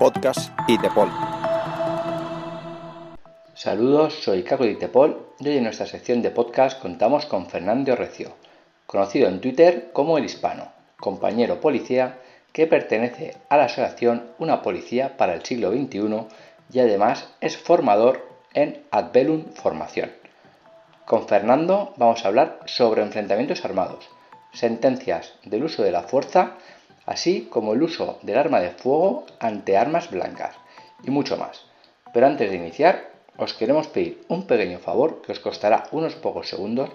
Podcast ITEPOL. Saludos, soy Caco de ITEPOL y hoy en nuestra sección de podcast contamos con Fernando Recio, conocido en Twitter como El Hispano, compañero policía que pertenece a la asociación Una Policía para el Siglo XXI y además es formador en Ad Bellum Formación. Con Fernando vamos a hablar sobre enfrentamientos armados, sentencias del uso de la fuerza, así como el uso del arma de fuego ante armas blancas y mucho más. Pero antes de iniciar, os queremos pedir un pequeño favor que os costará unos pocos segundos,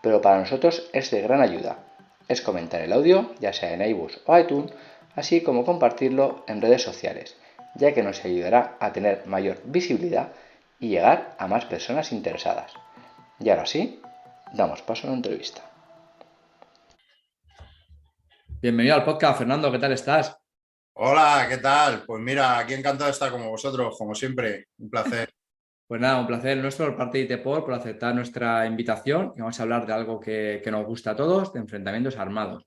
pero para nosotros es de gran ayuda. Es comentar el audio, ya sea en iVoox o iTunes, así como compartirlo en redes sociales, ya que nos ayudará a tener mayor visibilidad y llegar a más personas interesadas. Y ahora sí, damos paso a la entrevista. Bienvenido al podcast, Fernando, ¿qué tal estás? Hola, ¿qué tal? Pues mira, aquí encantado de estar con vosotros, como siempre, un placer. Pues nada, un placer nuestro por parte de ITEPOL por aceptar nuestra invitación y vamos a hablar de algo que nos gusta a todos, de enfrentamientos armados.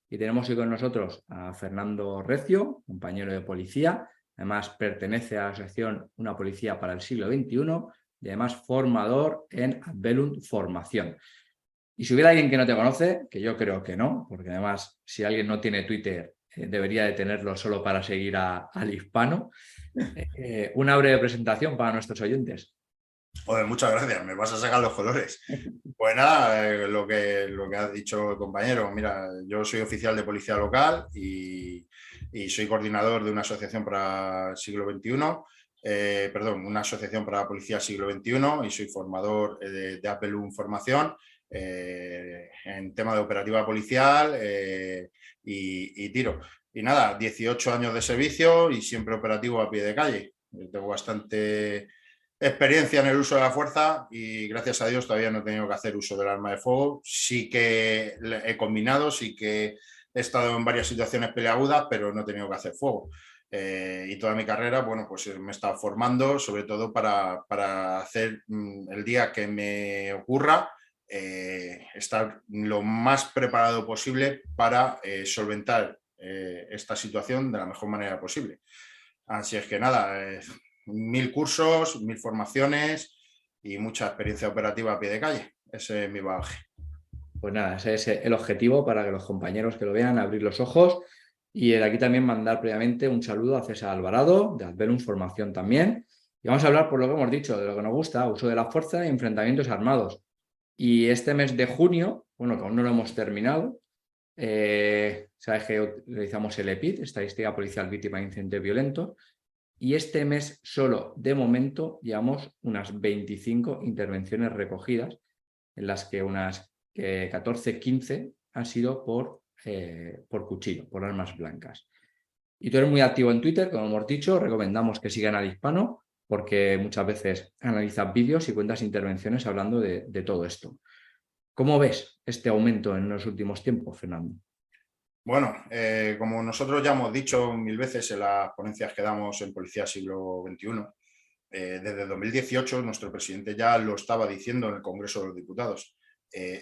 Y tenemos hoy con nosotros a Fernando Recio, compañero de policía, además pertenece a la asociación Una Policía para el Siglo XXI y además formador en Ad Bellum Formación. Y si hubiera alguien que no te conoce, que yo creo que no, porque además si alguien no tiene Twitter debería de tenerlo solo para seguir al hispano, una breve presentación para nuestros oyentes. Joder, muchas gracias, me vas a sacar los colores. Pues nada, lo que has dicho el compañero, mira, yo soy oficial de policía local y soy coordinador de una asociación para el siglo XXI, una asociación para la policía siglo XXI y soy formador de Ad Bellum Formación en tema de operativa policial y tiro. Y nada, 18 años de servicio y siempre operativo a pie de calle. Tengo bastante experiencia en el uso de la fuerza y gracias a Dios todavía no he tenido que hacer uso del arma de fuego. Sí que he combinado, sí que he estado en varias situaciones peleagudas, pero no he tenido que hacer fuego. Y toda mi carrera, bueno, pues me he estado formando, sobre todo para hacer el día que me ocurra, estar lo más preparado posible para solventar esta situación de la mejor manera posible. Así es que nada, 1000 cursos, 1000 formaciones y mucha experiencia operativa a pie de calle. Ese es mi bagaje. Pues nada, ese es el objetivo para que los compañeros que lo vean, abrir los ojos. Y de aquí también mandar previamente un saludo a César Alvarado, de Ad Bellum Formación también. Y vamos a hablar, por lo que hemos dicho, de lo que nos gusta, uso de la fuerza y enfrentamientos armados. Y este mes de junio, bueno, que aún no lo hemos terminado, sabes que utilizamos el EPID, Estadística Policial Víctima de Incidentes Violentos, y este mes solo, de momento, llevamos unas 25 intervenciones recogidas, en las que unas 14, 15 han sido por cuchillo, por armas blancas. Y tú eres muy activo en Twitter, como hemos dicho, recomendamos que sigan al hispano, porque muchas veces analizas vídeos y cuentas intervenciones hablando de todo esto. ¿Cómo ves este aumento en los últimos tiempos, Fernando? Bueno, como nosotros ya hemos dicho 1000 veces en las ponencias que damos en Policía Siglo XXI, desde 2018 nuestro presidente ya lo estaba diciendo en el Congreso de los Diputados.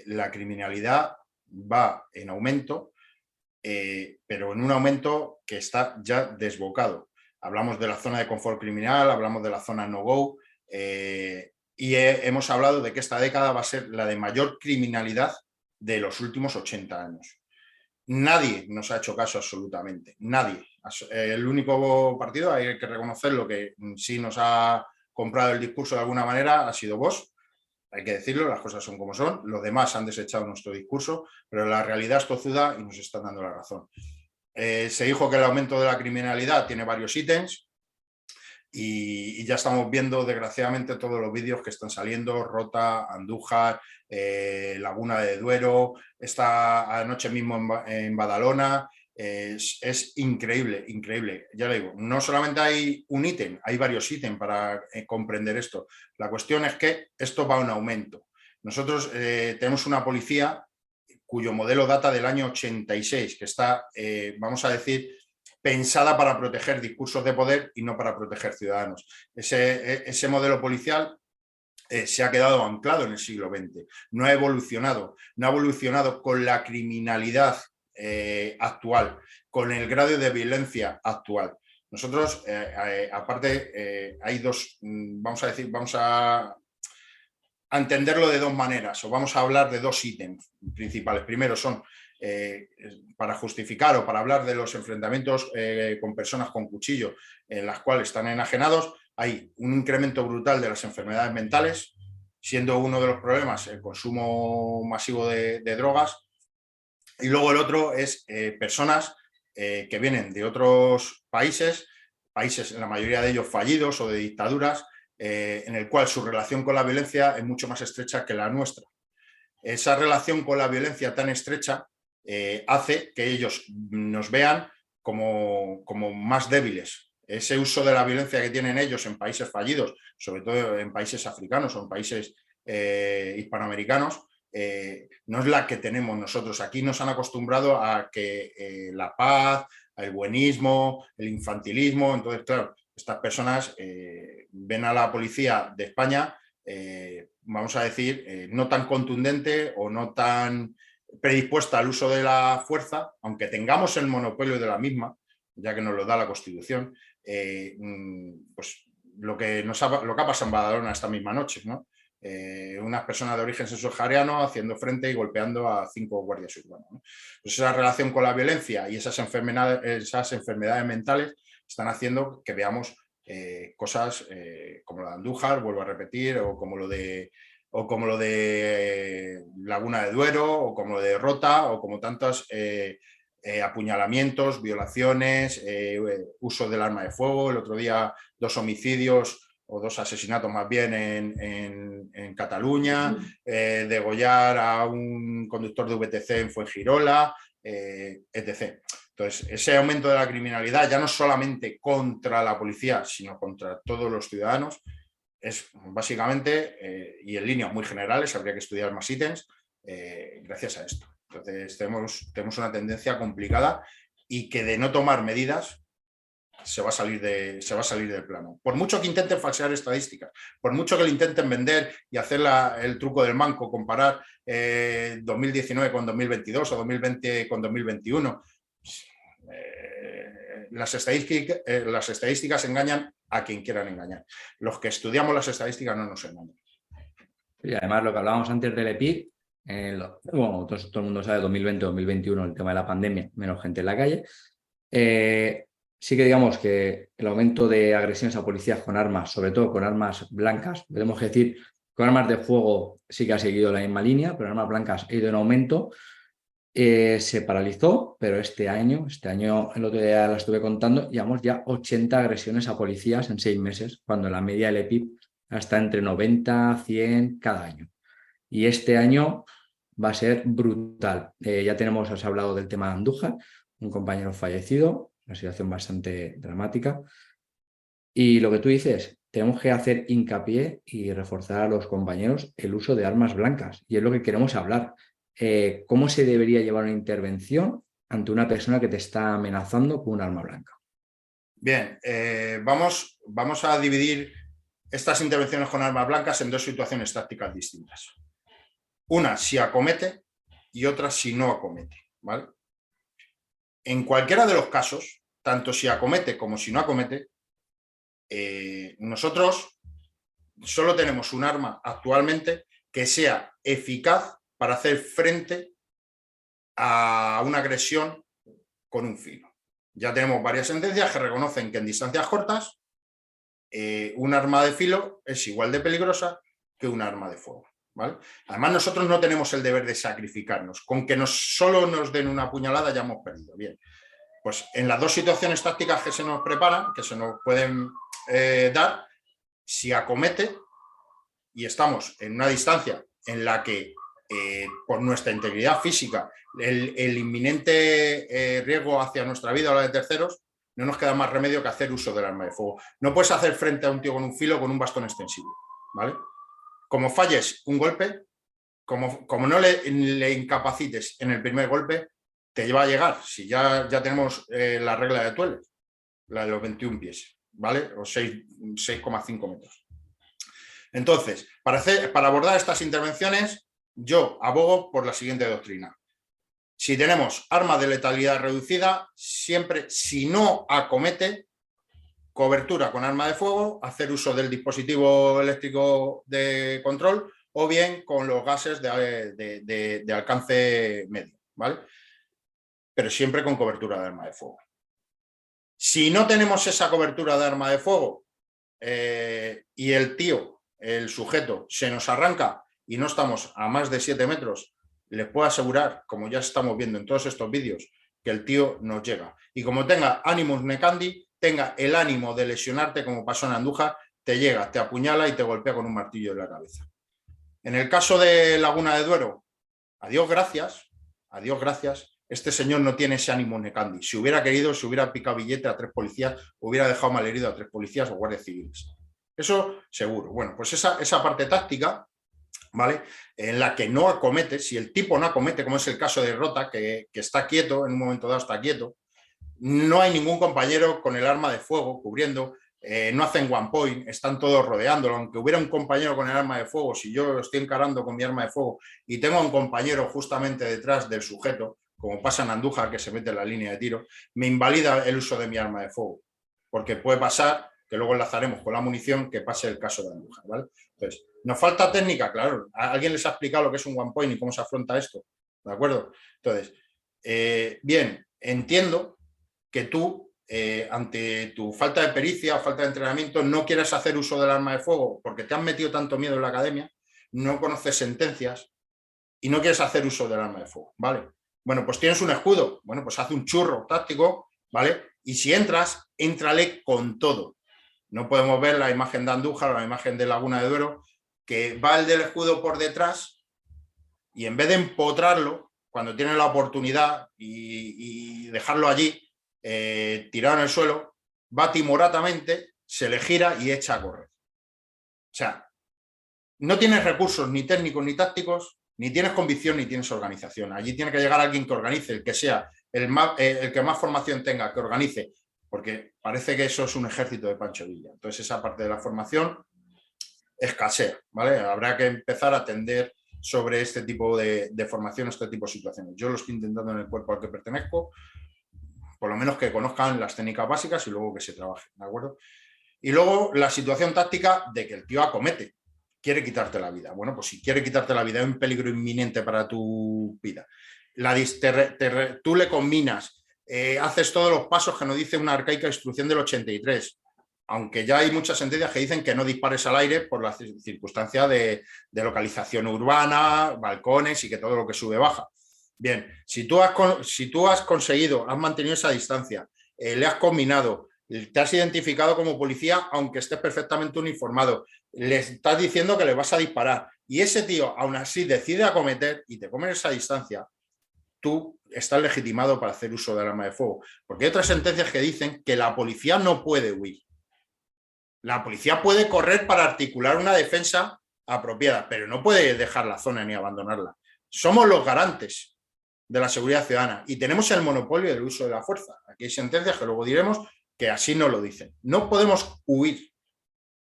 La criminalidad va en aumento, pero en un aumento que está ya desbocado. Hablamos de la zona de confort criminal, hablamos de la zona no-go y hemos hablado de que esta década va a ser la de mayor criminalidad de los últimos 80 años. Nadie nos ha hecho caso absolutamente, nadie. El único partido, hay que reconocerlo, que sí nos ha comprado el discurso de alguna manera ha sido Vox. Hay que decirlo, las cosas son como son. Los demás han desechado nuestro discurso, pero la realidad es tozuda y nos están dando la razón. Se dijo que el aumento de la criminalidad tiene varios ítems y ya estamos viendo, desgraciadamente, todos los vídeos que están saliendo: Rota, Andújar, Laguna de Duero, esta anoche mismo en Badalona. Es increíble, increíble. Ya le digo, no solamente hay un ítem, hay varios ítems para comprender esto. La cuestión es que esto va a un aumento. Nosotros tenemos una policía cuyo modelo data del año 86, que está, vamos a decir, pensada para proteger discursos de poder y no para proteger ciudadanos. Ese modelo policial se ha quedado anclado en el siglo XX, no ha evolucionado con la criminalidad actual, con el grado de violencia actual. Nosotros, aparte, hay dos, vamos a entenderlo de dos maneras, o vamos a hablar de dos ítems principales. Primero son para justificar o para hablar de los enfrentamientos con personas con cuchillo en las cuales están enajenados, hay un incremento brutal de las enfermedades mentales, siendo uno de los problemas el consumo masivo de drogas, y luego el otro es personas que vienen de otros países, en la mayoría de ellos fallidos o de dictaduras, en el cual su relación con la violencia es mucho más estrecha que la nuestra. Esa relación con la violencia tan estrecha hace que ellos nos vean como más débiles. Ese uso de la violencia que tienen ellos en países fallidos, sobre todo en países africanos o en países hispanoamericanos, no es la que tenemos nosotros. Aquí nos han acostumbrado a que la paz, el buenismo, el infantilismo. Entonces, claro, estas personas ven a la policía de España, vamos a decir, no tan contundente o no tan predispuesta al uso de la fuerza, aunque tengamos el monopolio de la misma, ya que nos lo da la Constitución, pues lo que ha pasado en Badalona esta misma noche, ¿no? Unas personas de origen subsahariano haciendo frente y golpeando a 5 guardias urbanos, ¿no? Pues esa relación con la violencia y esas enfermedades mentales están haciendo que veamos cosas como la de Andújar, vuelvo a repetir, o como lo de Laguna de Duero, o como lo de Rota, o como tantos apuñalamientos, violaciones, uso del arma de fuego. El otro día 2 homicidios o 2 asesinatos más bien en Cataluña, degollar a un conductor de VTC en Fuengirola, etc. Entonces, ese aumento de la criminalidad, ya no solamente contra la policía, sino contra todos los ciudadanos, es básicamente, y en líneas muy generales, habría que estudiar más ítems, gracias a esto. Entonces, tenemos una tendencia complicada y que de no tomar medidas se va a salir del plano. Por mucho que intenten falsear estadísticas, por mucho que le intenten vender y hacer el truco del manco, comparar 2019 con 2022 o 2020 con 2021, las estadísticas engañan a quien quieran engañar. Los que estudiamos las estadísticas no nos engañan. Y además, lo que hablábamos antes del EPIC, bueno, todo el mundo sabe 2020-2021 el tema de la pandemia, menos gente en la calle. Sí que digamos que el aumento de agresiones a policías con armas, sobre todo con armas blancas, tenemos que decir, con armas de fuego sí que ha seguido la misma línea, pero armas blancas ha ido en aumento. Se paralizó, pero este año, el otro día la estuve contando, llevamos ya 80 agresiones a policías en 6 meses, cuando la media del EPIB está entre 90, 100 cada año. Y este año va a ser brutal. Ya has hablado del tema de Andújar, un compañero fallecido, una situación bastante dramática. Y lo que tú dices, tenemos que hacer hincapié y reforzar a los compañeros el uso de armas blancas. Y es lo que queremos hablar. ¿Cómo se debería llevar una intervención ante una persona que te está amenazando con un arma blanca? Bien, vamos a dividir estas intervenciones con armas blancas en 2 situaciones tácticas distintas. Una si acomete y otra si no acomete, ¿vale? En cualquiera de los casos, tanto si acomete como si no acomete, nosotros solo tenemos un arma actualmente que sea eficaz para hacer frente a una agresión con un filo. Ya tenemos varias sentencias que reconocen que en distancias cortas un arma de filo es igual de peligrosa que un arma de fuego, ¿vale? Además, nosotros no tenemos el deber de sacrificarnos. Con que solo nos den una puñalada ya hemos perdido. Bien, pues en las 2 situaciones tácticas que se nos preparan, que se nos pueden dar, si acomete y estamos en una distancia en la que por nuestra integridad física, el inminente riesgo hacia nuestra vida o la de terceros, no nos queda más remedio que hacer uso del arma de fuego. No puedes hacer frente a un tío con un filo o con un bastón extensible, ¿vale? Como falles un golpe, como no le incapacites en el primer golpe, te va a llegar. Si ya tenemos la regla de Tueles, la de los 21 pies, ¿vale? O 6,5 metros. Entonces, para abordar estas intervenciones, yo abogo por la siguiente doctrina. Si tenemos armas de letalidad reducida, siempre, si no acomete, cobertura con arma de fuego, hacer uso del dispositivo eléctrico de control o bien con los gases de alcance medio, ¿vale? Pero siempre con cobertura de arma de fuego. Si no tenemos esa cobertura de arma de fuego y el sujeto, se nos arranca y no estamos a más de 7 metros, les puedo asegurar, como ya estamos viendo en todos estos vídeos, que el tío nos llega. Y como tenga animus necandi, tenga el ánimo de lesionarte, como pasó en Andújar, te llega, te apuñala y te golpea con un martillo en la cabeza. En el caso de Laguna de Duero, a Dios gracias, este señor no tiene ese ánimo necandi. Si hubiera querido, se hubiera picado billete a 3 policías, hubiera dejado malherido a 3 policías o guardias civiles. Eso seguro. Bueno, pues esa parte táctica, ¿vale? En la que no acomete, si el tipo no acomete, como es el caso de Rota, que está quieto, en un momento dado está quieto, no hay ningún compañero con el arma de fuego cubriendo, no hacen one point, están todos rodeándolo. Aunque hubiera un compañero con el arma de fuego, si yo lo estoy encarando con mi arma de fuego y tengo a un compañero justamente detrás del sujeto, como pasa en Andújar, que se mete en la línea de tiro, me invalida el uso de mi arma de fuego, porque puede pasar, que luego enlazaremos con la munición, que pase el caso de Andújar, ¿vale? Entonces, ¿nos falta técnica? Claro, ¿alguien les ha explicado lo que es un one point y cómo se afronta esto? ¿De acuerdo? Entonces, bien, entiendo que tú, ante tu falta de pericia o falta de entrenamiento, no quieres hacer uso del arma de fuego porque te han metido tanto miedo en la academia, no conoces sentencias y no quieres hacer uso del arma de fuego, ¿vale? Bueno, pues tienes un escudo, bueno, pues haz un churro táctico, ¿vale? Y si entras, éntrale con todo. No podemos ver la imagen de Andújar o la imagen de Laguna de Duero, que va el del escudo por detrás y en vez de empotrarlo, cuando tiene la oportunidad y dejarlo allí, tirado en el suelo, va timoratamente, se le gira y echa a correr. O sea, no tienes recursos ni técnicos ni tácticos, ni tienes convicción ni tienes organización. Allí tiene que llegar alguien que organice, el que sea, el que más formación tenga, que organice, porque parece que eso es un ejército de Pancho Villa. Entonces esa parte de la formación escasea, ¿vale? Habrá que empezar a atender sobre este tipo de formación, este tipo de situaciones. Yo lo estoy intentando en el cuerpo al que pertenezco, por lo menos que conozcan las técnicas básicas y luego que se trabaje, ¿de acuerdo? Y luego la situación táctica de que el tío acomete, quiere quitarte la vida. Bueno, pues si quiere quitarte la vida, es un peligro inminente para tu vida. Tú le combinas, haces todos los pasos que nos dice una arcaica instrucción del 83, aunque ya hay muchas sentencias que dicen que no dispares al aire por la circunstancia de localización urbana, balcones y que todo lo que sube baja. Bien, si tú has conseguido, has mantenido esa distancia, le has combinado, te has identificado como policía, aunque estés perfectamente uniformado, le estás diciendo que le vas a disparar y ese tío aún así decide acometer y te come esa distancia, tú estás legitimado para hacer uso del arma de fuego. Porque hay otras sentencias que dicen que la policía no puede huir. La policía puede correr para articular una defensa apropiada, pero no puede dejar la zona ni abandonarla. Somos los garantes de la seguridad ciudadana y tenemos el monopolio del uso de la fuerza. Aquí hay sentencias que luego diremos que así no lo dicen. No podemos huir,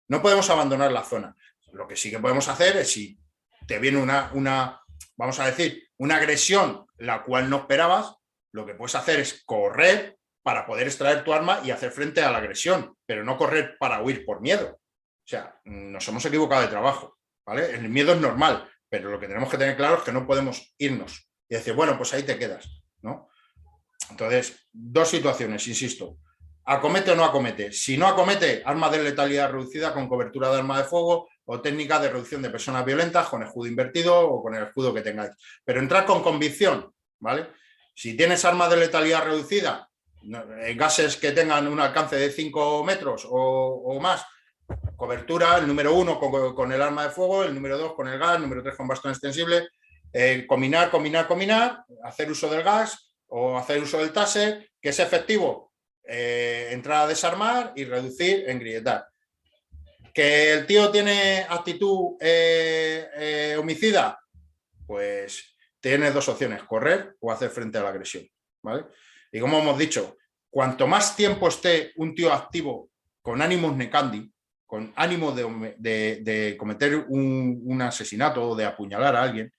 no podemos abandonar la zona. Lo que sí que podemos hacer es, si te viene vamos a decir, una agresión la cual no esperabas, lo que puedes hacer es correr para poder extraer tu arma y hacer frente a la agresión, pero no correr para huir por miedo. O sea, nos hemos equivocado de trabajo, ¿vale? El miedo es normal, pero lo que tenemos que tener claro es que no podemos irnos y decir, bueno, pues ahí te quedas, ¿no? Entonces, dos situaciones, insisto. ¿Acomete o no acomete? Si no acomete, arma de letalidad reducida con cobertura de arma de fuego o técnica de reducción de personas violentas con escudo invertido o con el escudo que tengáis. Pero entrar con convicción, ¿vale? Si tienes arma de letalidad reducida, gases que tengan un alcance de 5 metros o más, cobertura, el número 1 con el arma de fuego, el número 2 con el gas, el número 3 con bastón extensible, combinar, hacer uso del gas o hacer uso del taser, que es efectivo, entrar a desarmar y reducir, engrilletar. ¿Que el tío tiene actitud homicida? Pues tienes dos opciones, correr o hacer frente a la agresión, ¿vale? Y como hemos dicho, cuanto más tiempo esté un tío activo con ánimos necandi, con ánimo de cometer un asesinato o de apuñalar a alguien,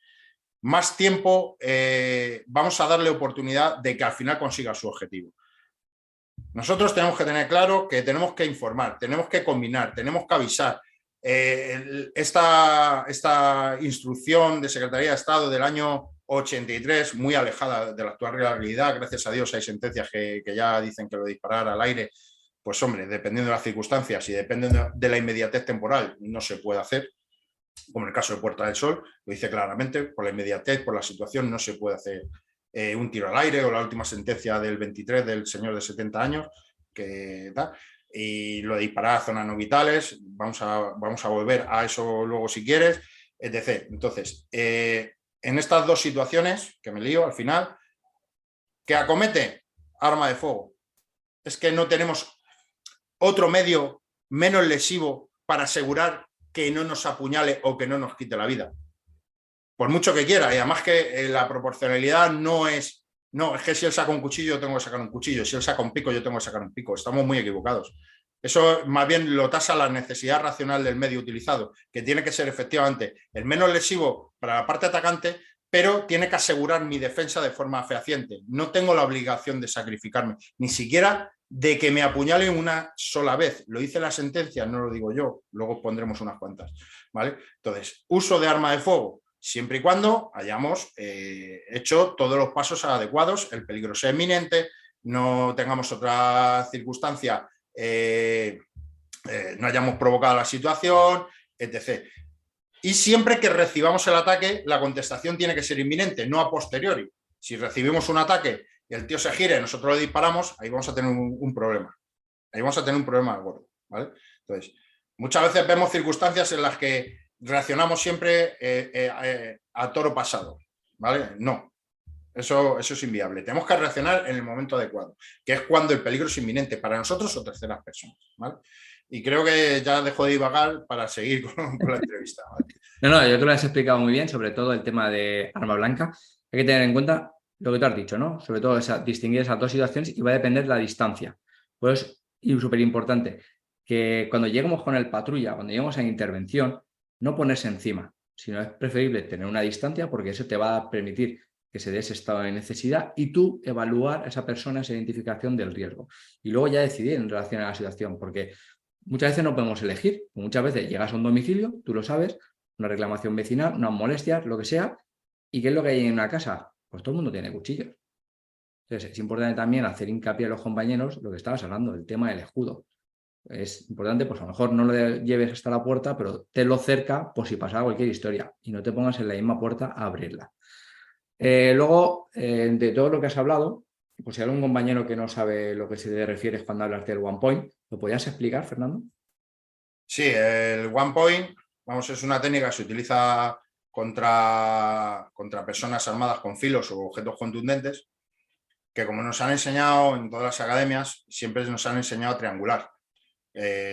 más tiempo vamos a darle oportunidad de que al final consiga su objetivo. Nosotros tenemos que tener claro que tenemos que informar, tenemos que combinar, tenemos que avisar. Esta instrucción de Secretaría de Estado del año 83, muy alejada de la actual realidad, gracias a Dios hay sentencias que ya dicen que lo de disparar al aire, pues hombre, dependiendo de las circunstancias y dependiendo de la inmediatez temporal, no se puede hacer, como en el caso de Puerta del Sol, lo dice claramente, por la inmediatez, por la situación, no se puede hacer un tiro al aire, o la última sentencia del 23 del señor de 70 años, que da, y lo de disparar a zonas no vitales, vamos a volver a eso luego si quieres, etc. Entonces, en estas dos situaciones, que me lío al final, que acomete arma de fuego, es que no tenemos otro medio menos lesivo para asegurar que no nos apuñale o que no nos quite la vida. Por mucho que quiera, y además que la proporcionalidad no es que si él saca un cuchillo yo tengo que sacar un cuchillo, si él saca un pico yo tengo que sacar un pico, estamos muy equivocados. Eso más bien lo tasa la necesidad racional del medio utilizado, que tiene que ser efectivamente el menos lesivo para la parte atacante, pero tiene que asegurar mi defensa de forma fehaciente. No tengo la obligación de sacrificarme, ni siquiera de que me apuñalen una sola vez. Lo dice la sentencia, no lo digo yo, luego pondremos unas cuantas, ¿vale? Entonces, uso de arma de fuego, siempre y cuando hayamos hecho todos los pasos adecuados, el peligro sea inminente, no tengamos otra circunstancia, no hayamos provocado la situación, etc. Y siempre que recibamos el ataque, la contestación tiene que ser inminente, no a posteriori. Si recibimos un ataque y el tío se gira y nosotros le disparamos, ahí vamos a tener un problema. Ahí vamos a tener un problema gordo, ¿vale? Entonces, muchas veces vemos circunstancias en las que reaccionamos siempre a toro pasado, ¿vale? No, eso es inviable. Tenemos que reaccionar en el momento adecuado, que es cuando el peligro es inminente para nosotros o terceras personas, ¿vale? Y creo que ya dejo de divagar para seguir con la entrevista, ¿vale? No, yo te lo has explicado muy bien, sobre todo el tema de arma blanca. Hay que tener en cuenta lo que tú has dicho, ¿no? Sobre todo distinguir esas dos situaciones y va a depender de la distancia. Pues, y súper importante, que cuando lleguemos con el patrulla, cuando lleguemos a intervención, no ponerse encima, sino es preferible tener una distancia porque eso te va a permitir que se dé ese estado de necesidad y tú evaluar a esa persona, esa identificación del riesgo. Y luego ya decidir en relación a la situación, porque muchas veces no podemos elegir. Muchas veces llegas a un domicilio, tú lo sabes, una reclamación vecinal, unas molestias, lo que sea, ¿y qué es lo que hay en una casa? Pues todo el mundo tiene cuchillos. Entonces, es importante también hacer hincapié a los compañeros lo que estabas hablando, el tema del escudo. Es importante, pues a lo mejor no lo lleves hasta la puerta, pero tenlo cerca por si pasa cualquier historia y no te pongas en la misma puerta a abrirla. Luego, de todo lo que has hablado, pues si hay algún compañero que no sabe lo que se te refieres cuando hablas del one point, ¿lo podrías explicar, Fernando? Sí, el one point, vamos, es una técnica que se utiliza contra personas armadas con filos o objetos contundentes, que como nos han enseñado en todas las academias, siempre nos han enseñado a triangular,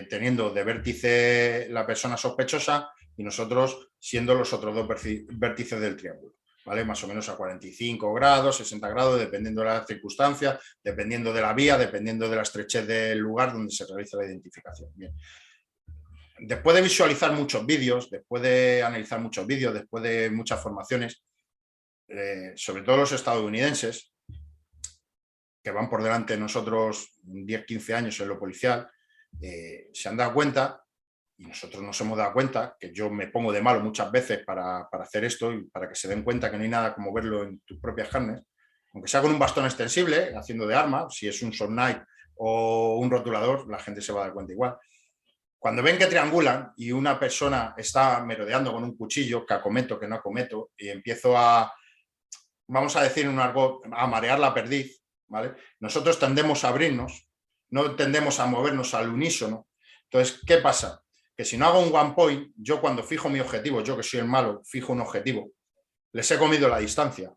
teniendo de vértice la persona sospechosa y nosotros siendo los otros dos vértices del triángulo, ¿vale? Más o menos a 45 grados, 60 grados, dependiendo de las circunstancias, dependiendo de la vía, dependiendo de la estrechez del lugar donde se realiza la identificación. Bien. Después de visualizar muchos vídeos, después de analizar muchos vídeos, después de muchas formaciones, sobre todo los estadounidenses, que van por delante de nosotros 10, 15 años en lo policial, se han dado cuenta, y nosotros nos hemos dado cuenta, que yo me pongo de malo muchas veces para hacer esto y para que se den cuenta que no hay nada como verlo en tus propias carnes, aunque sea con un bastón extensible, haciendo de arma, si es un soft knife o un rotulador, la gente se va a dar cuenta igual. Cuando ven que triangulan y una persona está merodeando con un cuchillo, que acometo, que no acometo, y empiezo a, vamos a decir en un argot, a marear la perdiz, ¿vale? Nosotros tendemos a abrirnos, no tendemos a movernos al unísono. Entonces, ¿qué pasa? Que si no hago un one point, yo cuando fijo mi objetivo, yo que soy el malo, fijo un objetivo, les he comido la distancia.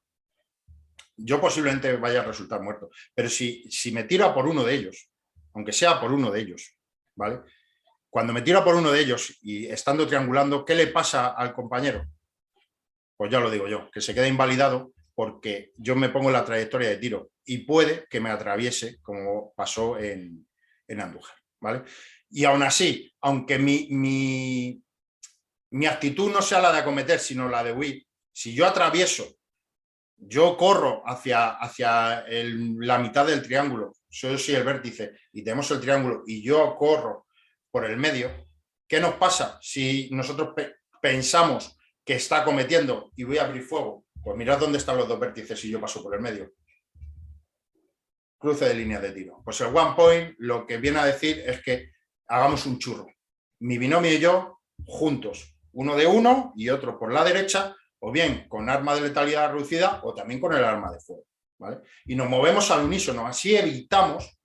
Yo posiblemente vaya a resultar muerto. Pero si me tiro a por uno de ellos, aunque sea por uno de ellos, ¿vale? Cuando me tiro por uno de ellos y estando triangulando, ¿qué le pasa al compañero? Pues ya lo digo yo, que se queda invalidado porque yo me pongo en la trayectoria de tiro y puede que me atraviese como pasó en Andújar, ¿vale? Y aún así, aunque mi actitud no sea la de acometer, sino la de huir, si yo atravieso Yo corro hacia la mitad del triángulo, yo soy el vértice y tenemos el triángulo y yo corro por el medio. ¿Qué nos pasa si nosotros pensamos que está cometiendo y voy a abrir fuego? Pues mirad dónde están los dos vértices y yo paso por el medio. Cruce de líneas de tiro. Pues el one point lo que viene a decir es que hagamos un churro. Mi binomio y yo juntos, uno de uno y otro por la derecha, o bien con arma de letalidad reducida o también con el arma de fuego, ¿vale? Y nos movemos al unísono, así evitamos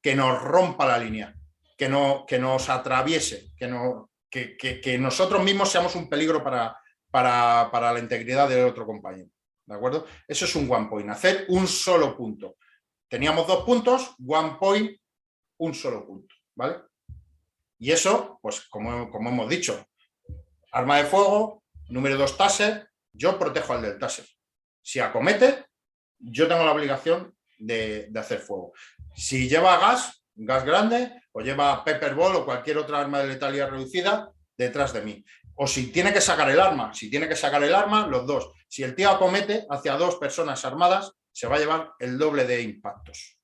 que nos rompa la línea, que nos atraviese, que nosotros mismos seamos un peligro para la integridad del otro compañero, ¿de acuerdo? Eso es un one point, hacer un solo punto. Teníamos 2 puntos, one point, un solo punto, ¿vale? Y eso, pues como hemos dicho, arma de fuego, número 2 taser, yo protejo al del taser. Si acomete, yo tengo la obligación de hacer fuego. Si lleva gas grande, o lleva pepper ball o cualquier otra arma de letalidad reducida, detrás de mí. O si tiene que sacar el arma, los dos. Si el tío acomete hacia 2 personas armadas, se va a llevar el doble de impactos,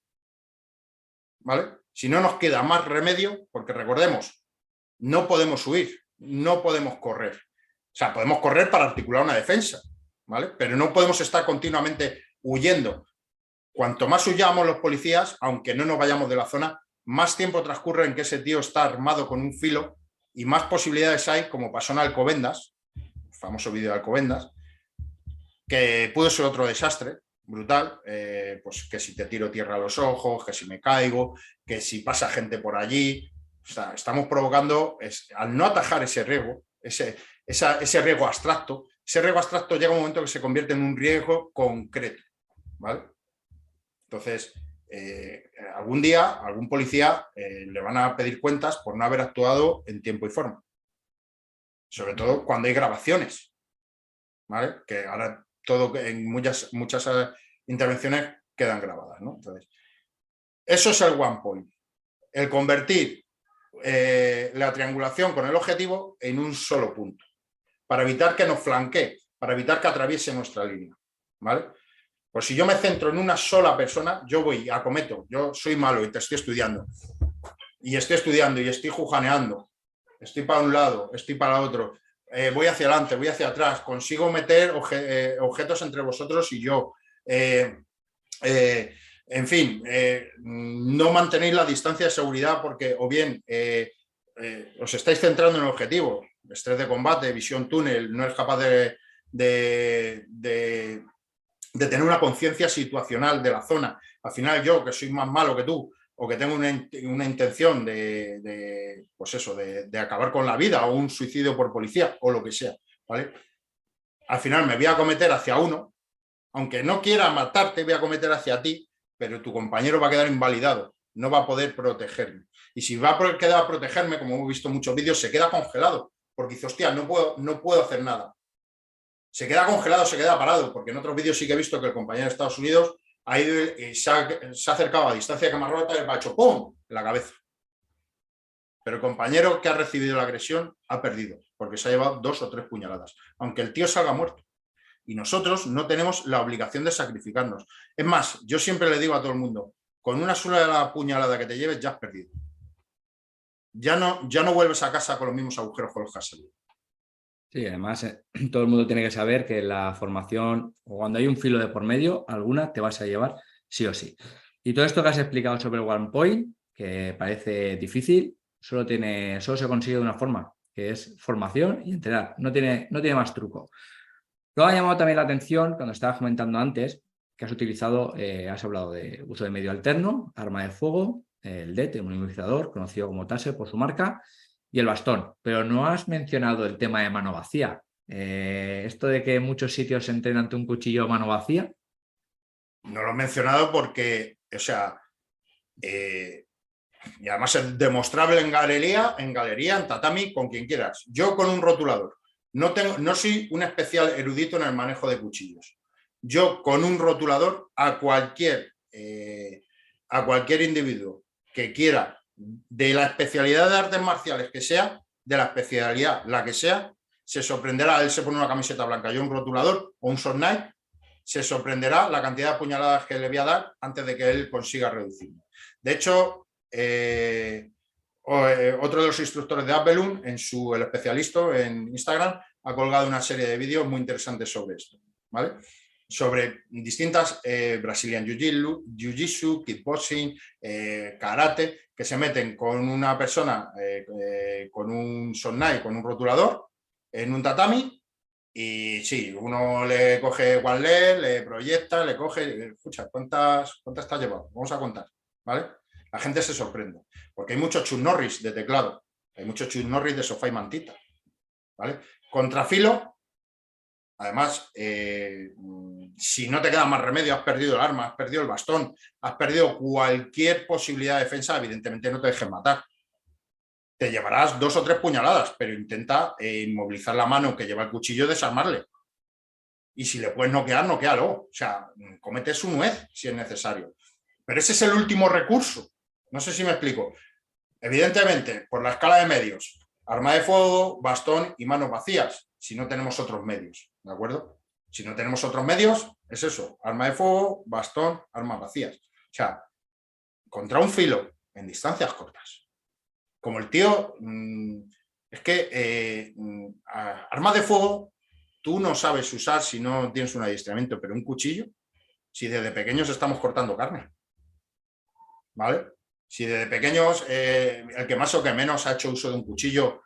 ¿vale? Si no nos queda más remedio, porque recordemos, no podemos huir, no podemos correr. O sea, podemos correr para articular una defensa, ¿vale? Pero no podemos estar continuamente huyendo. Cuanto más huyamos los policías, aunque no nos vayamos de la zona, más tiempo transcurre en que ese tío está armado con un filo y más posibilidades hay, como pasó en Alcobendas, el famoso vídeo de Alcobendas, que pudo ser otro desastre brutal, pues que si te tiro tierra a los ojos, que si me caigo, que si pasa gente por allí. O sea, estamos provocando, al no atajar ese riesgo, ese riesgo abstracto, llega un momento que se convierte en un riesgo concreto, ¿vale? Entonces, algún día, algún policía le van a pedir cuentas por no haber actuado en tiempo y forma. Sobre todo cuando hay grabaciones, ¿vale? Que ahora todo en muchas intervenciones quedan grabadas, ¿no? Entonces, eso es el one point. El convertir la triangulación con el objetivo en un solo punto, para evitar que nos flanquee, para evitar que atraviese nuestra línea, ¿vale? Pues si yo me centro en una sola persona, yo voy, acometo, yo soy malo y te estoy estudiando, y estoy jujaneando, estoy para un lado, estoy para otro, voy hacia adelante, voy hacia atrás, consigo meter objetos entre vosotros y yo, en fin, no mantenéis la distancia de seguridad porque o bien os estáis centrando en el objetivo, estrés de combate, visión túnel, no es capaz de tener una conciencia situacional de la zona. Al final yo, que soy más malo que tú, o que tengo una intención pues eso, de acabar con la vida o un suicidio por policía o lo que sea, ¿vale? Al final me voy a acometer hacia uno, aunque no quiera matarte, voy a acometer hacia ti, pero tu compañero va a quedar invalidado, no va a poder protegerme. Y si va a quedar a protegerme, como hemos visto en muchos vídeos, se queda congelado, porque dice, hostia, no puedo hacer nada. Se queda congelado, se queda parado, porque en otros vídeos sí que he visto que el compañero de Estados Unidos ha ido y se ha acercado a distancia de camarota y le ha hecho ¡pum! En la cabeza. Pero el compañero que ha recibido la agresión ha perdido, porque se ha llevado 2 o 3 puñaladas, aunque el tío salga muerto. Y nosotros no tenemos la obligación de sacrificarnos. Es más, yo siempre le digo a todo el mundo, con una sola puñalada que te lleves ya has perdido. Ya no vuelves a casa con los mismos agujeros con los que has salido. Sí, además todo el mundo tiene que saber que la formación, o cuando hay un filo de por medio, alguna te vas a llevar sí o sí. Y todo esto que has explicado sobre el one point, que parece difícil, solo se consigue de una forma, que es formación y entrenar. No tiene más truco. Luego ha llamado también la atención, cuando estabas comentando antes, que has hablado de uso de medio alterno, arma de fuego, el DET, el minimizador, conocido como taser por su marca, y el bastón, pero no has mencionado el tema de mano vacía. Esto de que en muchos sitios se entrena ante un cuchillo a mano vacía. No lo he mencionado porque, o sea, y además es demostrable en galería, en tatami, con quien quieras. Yo con un rotulador. No soy un especial erudito en el manejo de cuchillos. Yo con un rotulador a cualquier individuo que quiera, de la especialidad de artes marciales que sea, de la especialidad la que sea, se sorprenderá. Él se pone una camiseta blanca, yo un rotulador o un short knife se sorprenderá la cantidad de puñaladas que le voy a dar antes de que él consiga reducirme. De hecho, otro de los instructores de Adbelum, el especialista en Instagram, ha colgado una serie de vídeos muy interesantes sobre esto, ¿vale? Sobre distintas Brazilian Jiu-Jitsu, kickboxing, karate, que se meten con una persona con un sonnai, con un rotulador, en un tatami, y sí, uno le coge one leg, le proyecta, le coge, escucha, ¿cuántas te has llevado? Vamos a contar, ¿vale? La gente se sorprende, porque hay muchos Chuck Norris de teclado, hay muchos Chuck Norris de sofá y mantita, ¿vale? Contrafilo, además, si no te queda más remedio, has perdido el arma, has perdido el bastón, has perdido cualquier posibilidad de defensa, evidentemente no te dejes matar. Te llevarás 2 o 3 puñaladas, pero intenta inmovilizar la mano que lleva el cuchillo y desarmarle. Y si le puedes noquear, noquéalo. O sea, comete su nuez si es necesario. Pero ese es el último recurso. No sé si me explico. Evidentemente, por la escala de medios, arma de fuego, bastón y manos vacías, si no tenemos otros medios, ¿de acuerdo? Si no tenemos otros medios, es eso, arma de fuego, bastón, armas vacías. O sea, contra un filo, en distancias cortas. Como el tío, es que armas de fuego tú no sabes usar si no tienes un adiestramiento, pero un cuchillo, si desde pequeños estamos cortando carne, ¿vale? Si desde pequeños el que más o que menos ha hecho uso de un cuchillo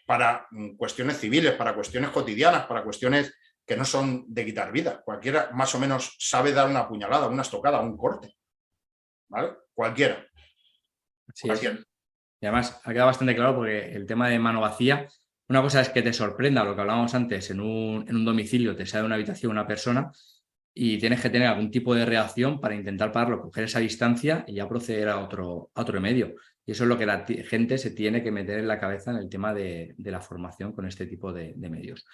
para cuestiones civiles, para cuestiones cotidianas, para cuestiones que no son de quitar vida. Cualquiera más o menos sabe dar una puñalada, una estocada, un corte, ¿vale? Cualquiera. Cualquiera. Y además ha quedado bastante claro porque el tema de mano vacía, una cosa es que te sorprenda lo que hablábamos antes, en un domicilio te sale de una habitación una persona y tienes que tener algún tipo de reacción para intentar pararlo, coger esa distancia y ya proceder a otro medio. Y eso es lo que la gente se tiene que meter en la cabeza en el tema de la formación con este tipo de medios.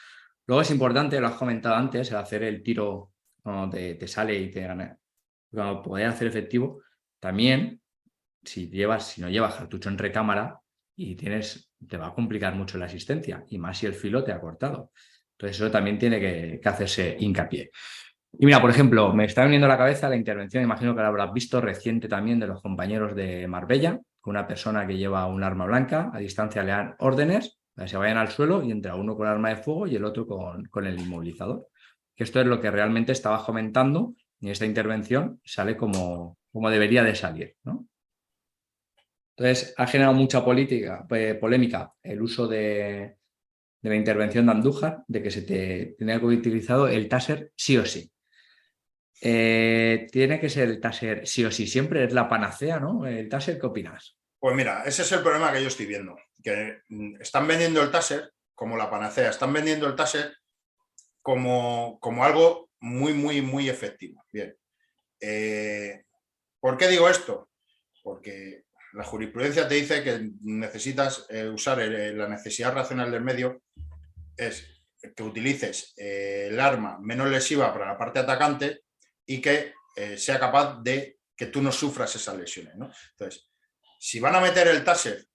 Luego es importante, lo has comentado antes, el hacer el tiro cuando te sale y te gana, cuando poder hacer efectivo, también si no llevas cartucho en recámara y te va a complicar mucho la asistencia, y más si el filo te ha cortado. Entonces eso también tiene que hacerse hincapié. Y mira, por ejemplo, me está viniendo a la cabeza la intervención, imagino que la habrás visto reciente también, de los compañeros de Marbella, con una persona que lleva un arma blanca, a distancia le dan órdenes para que se vayan al suelo y entra uno con arma de fuego y el otro con el inmovilizador. Que esto es lo que realmente estaba comentando y esta intervención sale como debería de salir, ¿no? Entonces, ha generado mucha polémica el uso de la intervención de Andújar, de que se tenía que haber utilizado el taser sí o sí. Tiene que ser el taser sí o sí, siempre es la panacea, ¿no? ¿El taser qué opinas? Pues mira, ese es el problema que yo estoy viendo, que están vendiendo el taser como la panacea, están vendiendo el taser como algo muy, muy, muy efectivo. Bien. ¿Por qué digo esto? Porque la jurisprudencia te dice que necesitas usar la necesidad racional del medio, es que utilices el arma menos lesiva para la parte atacante y que sea capaz de que tú no sufras esas lesiones, ¿no? Entonces, si van a meter el taser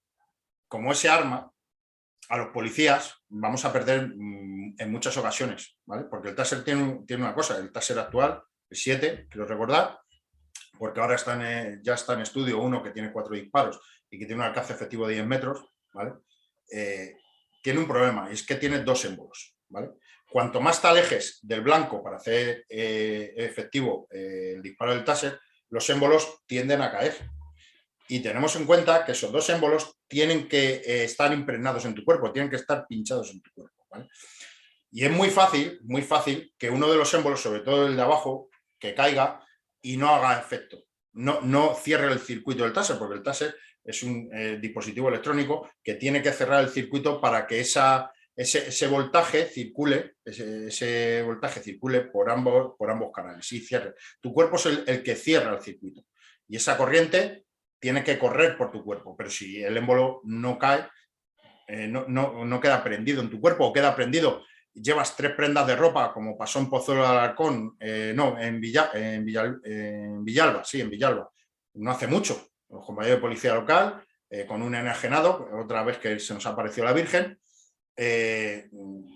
como ese arma, a los policías vamos a perder en muchas ocasiones, ¿vale? Porque el taser tiene una cosa, el taser actual, el 7, quiero recordar, porque ahora ya está en estudio uno que tiene 4 disparos y que tiene un alcance efectivo de 10 metros, ¿vale? Tiene un problema, y es que tiene 2 émbolos, ¿vale? Cuanto más te alejes del blanco para hacer efectivo el disparo del taser, los émbolos tienden a caer. Y tenemos en cuenta que esos 2 émbolos tienen que estar impregnados en tu cuerpo, tienen que estar pinchados en tu cuerpo, ¿vale? Y es muy fácil que uno de los émbolos, sobre todo el de abajo, que caiga y no haga efecto, no cierre el circuito del taser, porque el taser es un dispositivo electrónico que tiene que cerrar el circuito para que ese voltaje circule, ese voltaje circule por ambos canales y cierre. Tu cuerpo es el que cierra el circuito y esa corriente tiene que correr por tu cuerpo, pero si el émbolo no cae, no queda prendido en tu cuerpo, o queda prendido, llevas 3 prendas de ropa, como pasó en Pozuelo de Alarcón, en Villalba, sí, en Villalba, no hace mucho, los compañeros de policía local, con un enajenado, otra vez que se nos apareció la Virgen,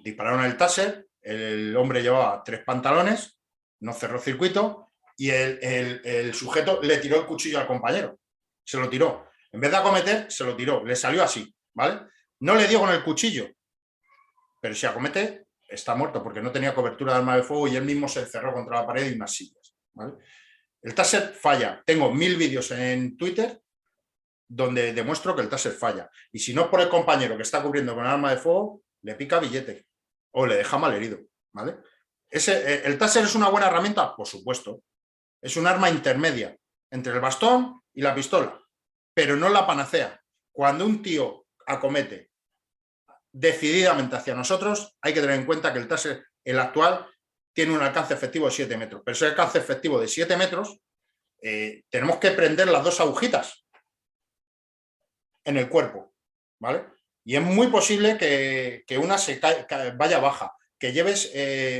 dispararon el taser, el hombre llevaba 3 pantalones, no cerró circuito y el sujeto le tiró el cuchillo al compañero. Se lo tiró. En vez de acometer, se lo tiró. Le salió así, ¿vale? No le dio con el cuchillo, pero si acomete, está muerto porque no tenía cobertura de arma de fuego y él mismo se cerró contra la pared y unas sillas, ¿vale? El taser falla. Tengo 1000 vídeos en Twitter donde demuestro que el taser falla. Y si no es por el compañero que está cubriendo con arma de fuego, le pica billete o le deja mal herido, ¿vale? ¿El taser es una buena herramienta? Por supuesto. Es un arma intermedia entre el bastón y la pistola, pero no la panacea. Cuando un tío acomete decididamente hacia nosotros, hay que tener en cuenta que el taser, el actual, tiene un alcance efectivo de 7 metros. Pero ese alcance efectivo de 7 metros, tenemos que prender las 2 agujitas en el cuerpo, ¿vale? Y es muy posible que una vaya baja, que lleves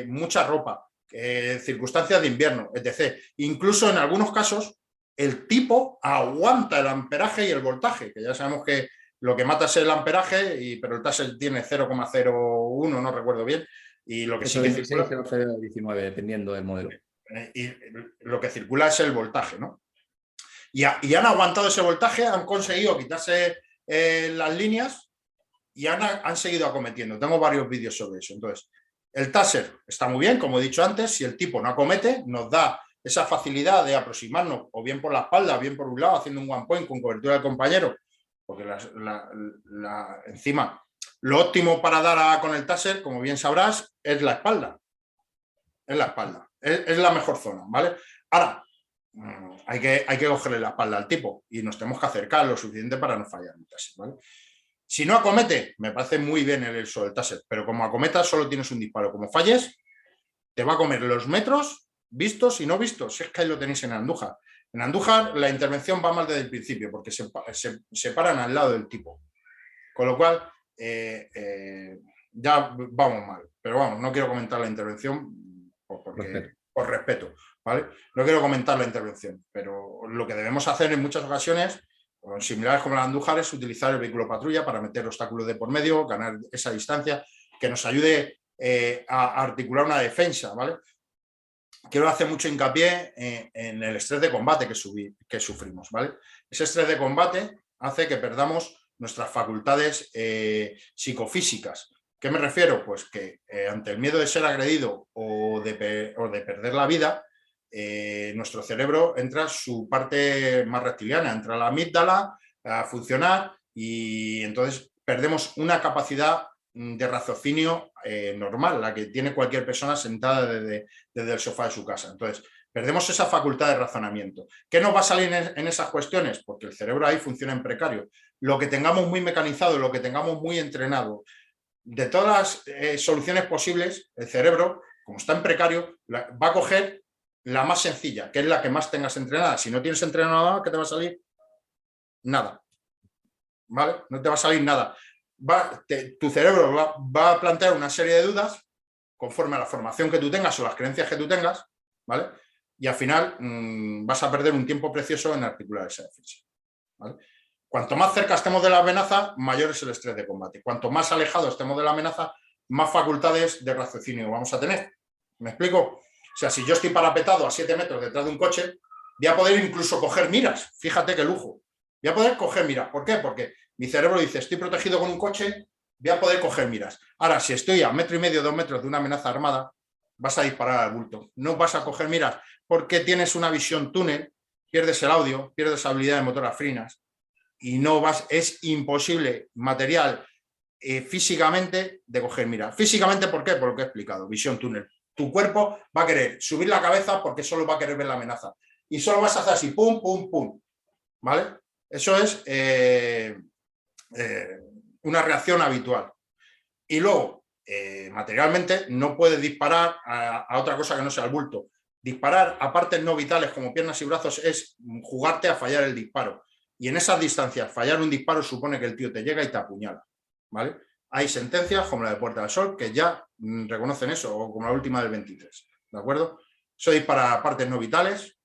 mucha ropa, circunstancias de invierno, etc. Incluso en algunos casos, el tipo aguanta el amperaje y el voltaje, que ya sabemos que lo que mata es el amperaje, pero el taser tiene 0,01, no recuerdo bien, y lo que sí que 26, 0,19, dependiendo del modelo. Y lo que circula es el voltaje, ¿no? Y han aguantado ese voltaje, han conseguido quitarse las líneas y han seguido acometiendo. Tengo varios vídeos sobre eso. Entonces, el taser está muy bien, como he dicho antes, si el tipo no acomete, nos da esa facilidad de aproximarnos o bien por la espalda, o bien por un lado, haciendo un one point con cobertura del compañero, porque encima lo óptimo para dar con el taser, como bien sabrás, es la espalda. Es la espalda. Es la mejor zona, ¿vale? Ahora, hay que cogerle la espalda al tipo y nos tenemos que acercar lo suficiente para no fallar el taser, ¿vale? Si no acomete, me parece muy bien el uso del taser, pero como acometas solo tienes un disparo. Como falles, te va a comer los metros vistos y no vistos. Si es que ahí lo tenéis en Andújar. En Andújar la intervención va mal desde el principio porque se paran al lado del tipo. Con lo cual, ya vamos mal. Pero vamos, no quiero comentar la intervención por respeto, ¿vale? No quiero comentar la intervención, pero lo que debemos hacer en muchas ocasiones, similares como la Andújar, es utilizar el vehículo patrulla para meter obstáculos de por medio, ganar esa distancia, que nos ayude a articular una defensa, ¿vale? Quiero hacer mucho hincapié en el estrés de combate que sufrimos, ¿vale? Ese estrés de combate hace que perdamos nuestras facultades psicofísicas. ¿Qué me refiero? Pues que ante el miedo de ser agredido o de perder la vida, nuestro cerebro entra su parte más reptiliana, entra la amígdala a funcionar y entonces perdemos una capacidad de raciocinio normal, la que tiene cualquier persona sentada desde el sofá de su casa. Entonces, perdemos esa facultad de razonamiento. ¿Qué nos va a salir en esas cuestiones? Porque el cerebro ahí funciona en precario. Lo que tengamos muy mecanizado, lo que tengamos muy entrenado, de todas las soluciones posibles, el cerebro, como está en precario, va a coger la más sencilla, que es la que más tengas entrenada. Si no tienes entrenado nada, ¿qué te va a salir? Nada. ¿Vale? No te va a salir nada. Tu cerebro va a plantear una serie de dudas conforme a la formación que tú tengas o las creencias que tú tengas, ¿vale? Y al final vas a perder un tiempo precioso en articular esa defensa, ¿vale? Cuanto más cerca estemos de la amenaza, mayor es el estrés de combate. Cuanto más alejado estemos de la amenaza, más facultades de raciocinio vamos a tener. ¿Me explico? O sea, si yo estoy parapetado a 7 metros detrás de un coche, voy a poder incluso coger miras. Fíjate qué lujo. Voy a poder coger miras. ¿Por qué? Porque mi cerebro dice, estoy protegido con un coche, voy a poder coger miras. Ahora, si estoy a 1,5 metros, 2 metros de una amenaza armada, vas a disparar al bulto. No vas a coger miras porque tienes una visión túnel, pierdes el audio, pierdes habilidad de motor a frinas y es imposible material físicamente de coger miras. Físicamente, ¿por qué? Por lo que he explicado, visión túnel. Tu cuerpo va a querer subir la cabeza porque solo va a querer ver la amenaza. Y solo vas a hacer así, pum, pum, pum. ¿Vale? Eso es una reacción habitual. Y luego, materialmente, no puedes disparar a otra cosa que no sea el bulto. Disparar a partes no vitales como piernas y brazos es jugarte a fallar el disparo. Y en esas distancias, fallar un disparo supone que el tío te llega y te apuñala, ¿vale? Hay sentencias como la de Puerta del Sol que ya reconocen eso, o como la última del 23, ¿de acuerdo? Eso de disparar a partes no vitales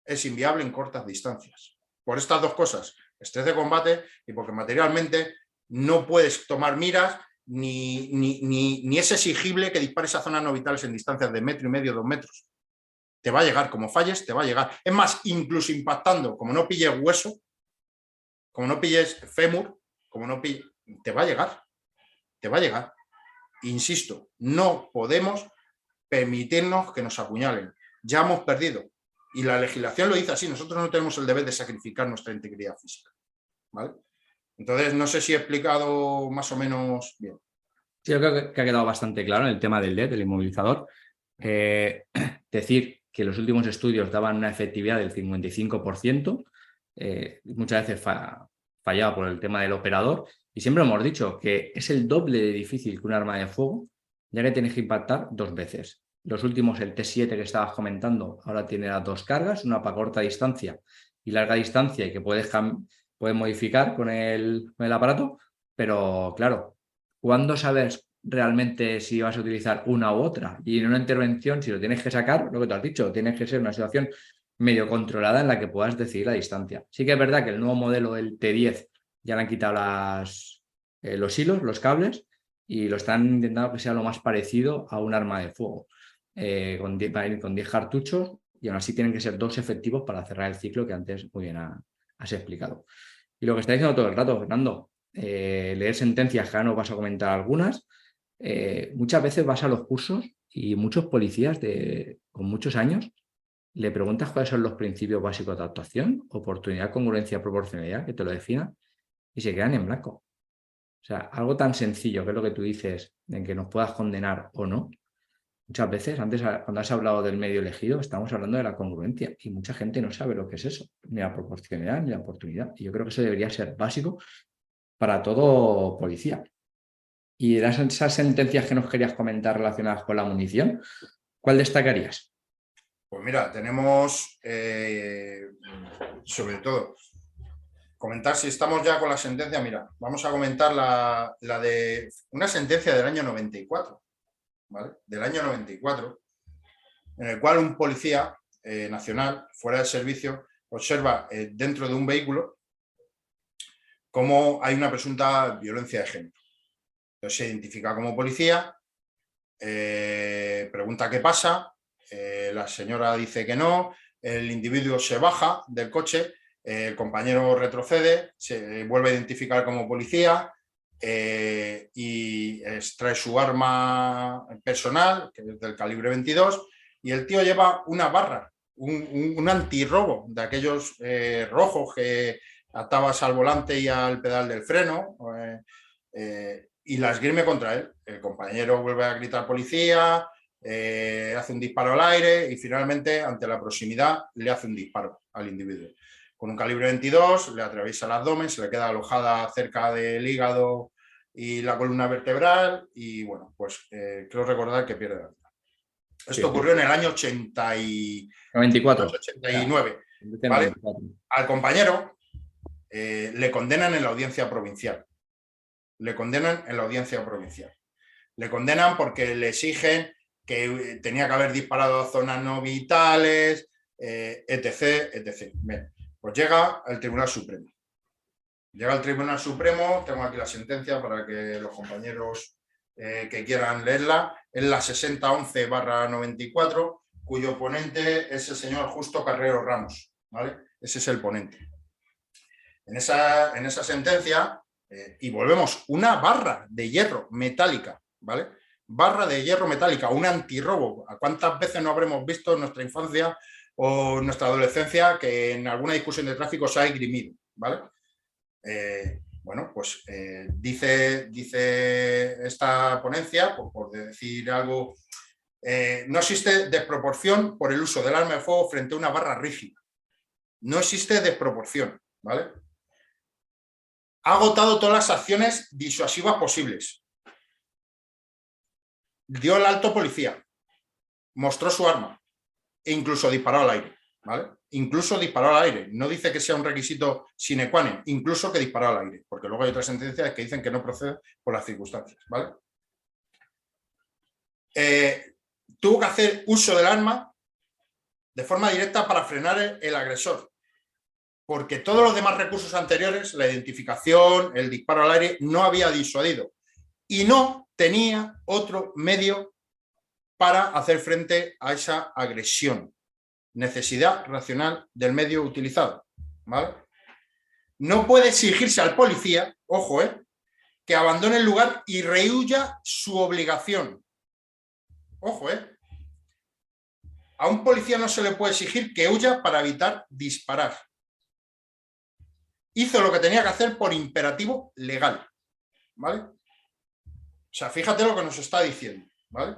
es inviable en cortas distancias. Por estas dos cosas, estrés de combate y porque materialmente no puedes tomar miras ni es exigible que dispares a zonas no vitales en distancias de 1,5 metros, 2 metros. te va a llegar, como falles, te va a llegar. Es más, incluso impactando, como no pilles hueso, como no pilles fémur, como no pilles, te va a llegar, te va a llegar. Insisto, no podemos permitirnos que nos apuñalen. Ya hemos perdido. Y la legislación lo dice así, nosotros no tenemos el deber de sacrificar nuestra integridad física. ¿Vale? Entonces, no sé si he explicado más o menos bien. Sí, yo creo que ha quedado bastante claro en el tema del LED, del inmovilizador. Decir que los últimos estudios daban una efectividad del 55%, muchas veces fallaba por el tema del operador, y siempre hemos dicho que es el doble de difícil que un arma de fuego, ya que tienes que impactar 2 veces. Los últimos, el T7 que estabas comentando, ahora tiene las 2 cargas, una para corta distancia y larga distancia, y que puedes modificar con el aparato, pero claro, ¿cuándo sabes realmente si vas a utilizar una u otra? Y en una intervención, si lo tienes que sacar, lo que te has dicho, tienes que ser una situación medio controlada en la que puedas decidir la distancia. Sí que es verdad que el nuevo modelo, el T10, ya le han quitado los hilos, los cables, y lo están intentando que sea lo más parecido a un arma de fuego, con 10 cartuchos, y aún así tienen que ser 2 efectivos para cerrar el ciclo que antes muy bien has explicado. Y lo que está diciendo todo el rato, Fernando, leer sentencias, que ahora nos vas a comentar algunas, muchas veces vas a los cursos y muchos policías con muchos años le preguntas cuáles son los principios básicos de actuación, oportunidad, congruencia, proporcionalidad, que te lo definan, y se quedan en blanco. O sea, algo tan sencillo que es lo que tú dices, en que nos puedas condenar o no. Muchas veces, antes cuando has hablado del medio elegido, estamos hablando de la congruencia, y mucha gente no sabe lo que es eso, ni la proporcionalidad ni la oportunidad. Y yo creo que eso debería ser básico para todo policía. Y de esas sentencias que nos querías comentar relacionadas con la munición, ¿cuál destacarías? Pues mira, tenemos sobre todo comentar, si estamos ya con la sentencia, mira, vamos a comentar la de una sentencia del año 94, ¿vale? Del año 94, en el cual un policía nacional, fuera de servicio, observa dentro de un vehículo cómo hay una presunta violencia de género. Entonces se identifica como policía, pregunta qué pasa, la señora dice que no, el individuo se baja del coche, el compañero retrocede, se vuelve a identificar como policía y extrae su arma personal, que es del calibre 22, y el tío lleva una barra, un antirrobo de aquellos rojos que atabas al volante y al pedal del freno, y la esgrime contra él. El compañero vuelve a gritar policía, hace un disparo al aire y finalmente, ante la proximidad, le hace un disparo al individuo. Con un calibre 22 le atraviesa el abdomen, se le queda alojada cerca del hígado y la columna vertebral y, bueno, pues creo recordar que pierde la vida. Esto ocurrió en el año 94. 89. ¿Vale? Al compañero le condenan en la audiencia provincial. Le condenan en la audiencia provincial. Le condenan porque le exigen que tenía que haber disparado a zonas no vitales, etc, etc. Bien, pues llega al Tribunal Supremo. Llega al Tribunal Supremo, tengo aquí la sentencia para que los compañeros que quieran leerla, es la 6011/94, cuyo ponente es el señor Justo Carrero Ramos, ¿vale? Ese es el ponente. En esa sentencia, y volvemos, una barra de hierro metálica, ¿vale? Barra de hierro metálica, un antirrobo. ¿Cuántas veces no habremos visto en nuestra infancia o en nuestra adolescencia que en alguna discusión de tráfico se ha esgrimido, ¿vale? Bueno, pues dice esta ponencia, por decir algo, no existe desproporción por el uso del arma de fuego frente a una barra rígida. No existe desproporción, ¿vale? Ha agotado todas las acciones disuasivas posibles. Dio el alto policía, mostró su arma e incluso disparó al aire, ¿vale? Incluso disparó al aire. No dice que sea un requisito sine qua non, incluso que disparó al aire, porque luego hay otras sentencias que dicen que no procede por las circunstancias, ¿vale? Tuvo que hacer uso del arma de forma directa para frenar el agresor, porque todos los demás recursos anteriores, la identificación, el disparo al aire, no había disuadido y no tenía otro medio para hacer frente a esa agresión, necesidad racional del medio utilizado, ¿vale? No puede exigirse al policía, ojo, que abandone el lugar y rehuya su obligación. Ojo, a un policía no se le puede exigir que huya para evitar disparar. Hizo lo que tenía que hacer por imperativo legal, ¿vale? O sea, fíjate lo que nos está diciendo, ¿vale?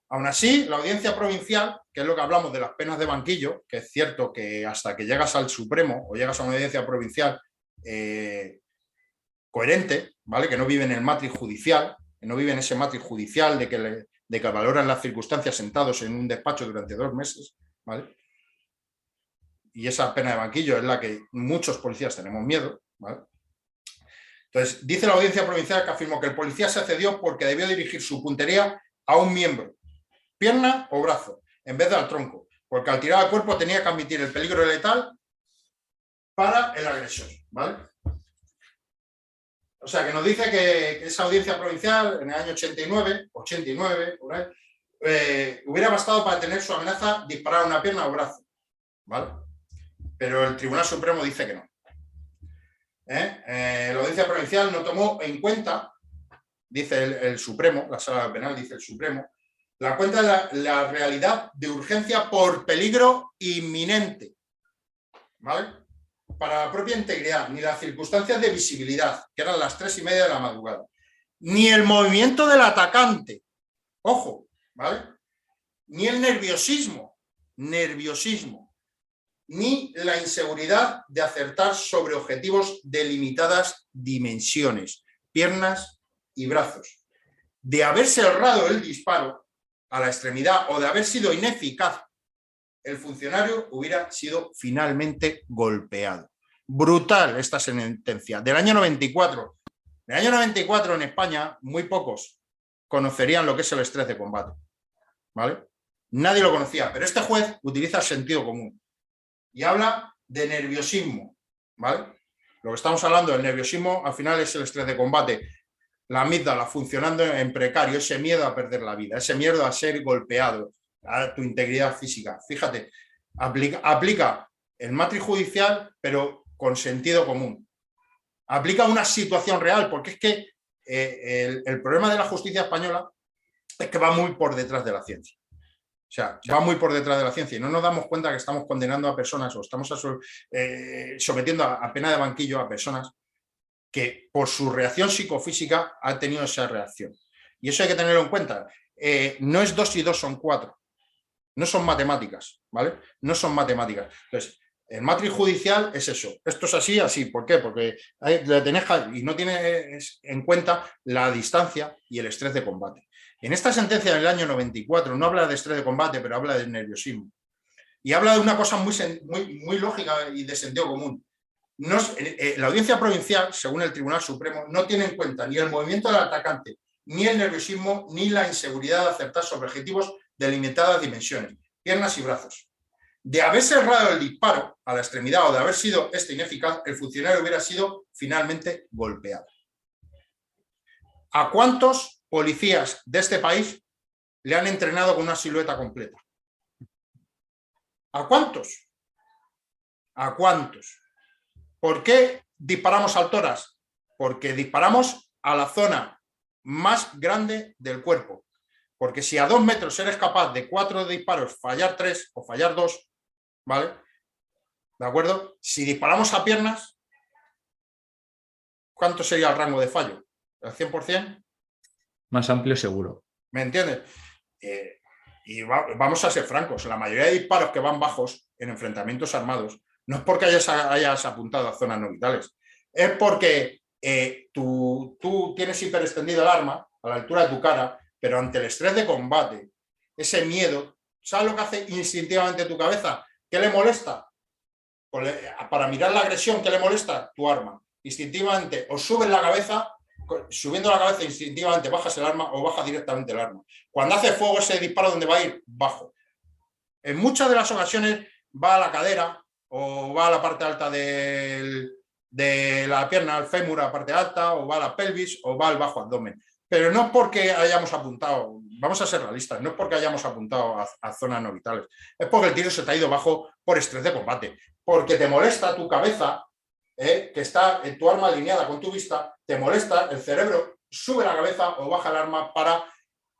Aún así, la audiencia provincial, que es lo que hablamos de las penas de banquillo, que es cierto que hasta que llegas al Supremo o llegas a una audiencia provincial coherente, ¿vale? Que no vive en el matrix judicial, que no vive en ese matrix judicial de que valoran las circunstancias sentados en un despacho durante 2 meses, ¿vale? Y esa pena de banquillo es la que muchos policías tenemos miedo, ¿vale? Entonces, dice la audiencia provincial que afirmó que el policía se cedió porque debió dirigir su puntería a un miembro, pierna o brazo, en vez de al tronco, porque al tirar al cuerpo tenía que admitir el peligro letal para el agresor, ¿vale? O sea, que nos dice que esa audiencia provincial en el año 89, por ahí, hubiera bastado para tener su amenaza disparar a una pierna o brazo, ¿vale? Pero el Tribunal Supremo dice que no. La audiencia provincial no tomó en cuenta, dice el Supremo, la Sala Penal dice el Supremo, la realidad de urgencia por peligro inminente, ¿vale? Para la propia integridad, ni las circunstancias de visibilidad, que eran las 3:30 de la madrugada, ni el movimiento del atacante, ojo, ¿vale? Ni el nerviosismo, ni la inseguridad de acertar sobre objetivos de limitadas dimensiones, piernas y brazos. De haberse errado el disparo a la extremidad o de haber sido ineficaz, el funcionario hubiera sido finalmente golpeado. Brutal esta sentencia. Del año 94. Del año 94 en España, muy pocos conocerían lo que es el estrés de combate, ¿vale? Nadie lo conocía, pero este juez utiliza el sentido común y habla de nerviosismo, ¿vale? Lo que estamos hablando del nerviosismo al final es el estrés de combate. La amígdala funcionando en precario, ese miedo a perder la vida, ese miedo a ser golpeado, a tu integridad física. Fíjate, aplica el matrix judicial, pero con sentido común. Aplica una situación real, porque es que el problema de la justicia española es que va muy por detrás de la ciencia. O sea, va muy por detrás de la ciencia y no nos damos cuenta que estamos condenando a personas o estamos sometiendo a pena de banquillo a personas que por su reacción psicofísica han tenido esa reacción. Y eso hay que tenerlo en cuenta. No es 2 y 2 son 4. No son matemáticas, ¿vale? No son matemáticas. Entonces, el matrix judicial es eso. Esto es así, así. ¿Por qué? Porque y no tienes en cuenta la distancia y el estrés de combate. En esta sentencia del año 94 no habla de estrés de combate, pero habla de nerviosismo. Y habla de una cosa muy lógica y de sentido común. La audiencia provincial, según el Tribunal Supremo, no tiene en cuenta ni el movimiento del atacante, ni el nerviosismo, ni la inseguridad de acertar sobre objetivos de limitadas dimensiones, piernas y brazos. De haberse errado el disparo a la extremidad o de haber sido ineficaz, el funcionario hubiera sido finalmente golpeado. ¿A cuántos policías de este país le han entrenado con una silueta completa? ¿A cuántos? ¿A cuántos? ¿Por qué disparamos al tórax? Porque disparamos a la zona más grande del cuerpo. Porque si a 2 metros eres capaz de 4 disparos fallar 3 o fallar 2, ¿vale? ¿De acuerdo? Si disparamos a piernas, ¿cuánto sería el rango de fallo? ¿El 100%? Más amplio seguro. ¿Me entiendes? Vamos a ser francos, la mayoría de disparos que van bajos en enfrentamientos armados no es porque hayas apuntado a zonas no vitales, es porque tú tienes hiperextendido el arma a la altura de tu cara, pero ante el estrés de combate, ese miedo, ¿sabes lo que hace instintivamente tu cabeza? ¿Qué le molesta? Para mirar la agresión, ¿qué le molesta? Tu arma. Instintivamente o subes la cabeza, subiendo la cabeza instintivamente bajas el arma o bajas directamente el arma. Cuando hace fuego ese disparo, ¿dónde va a ir? Bajo. En muchas de las ocasiones va a la cadera o va a la parte alta de la pierna, al fémur a la parte alta, o va a la pelvis o va al bajo abdomen. Pero no es porque hayamos apuntado. vamos a ser realistas, no es porque hayamos apuntado a zonas no vitales, es porque el tiro se te ha ido bajo por estrés de combate, porque te molesta tu cabeza, que está en tu arma alineada con tu vista, te molesta, el cerebro sube la cabeza o baja el arma para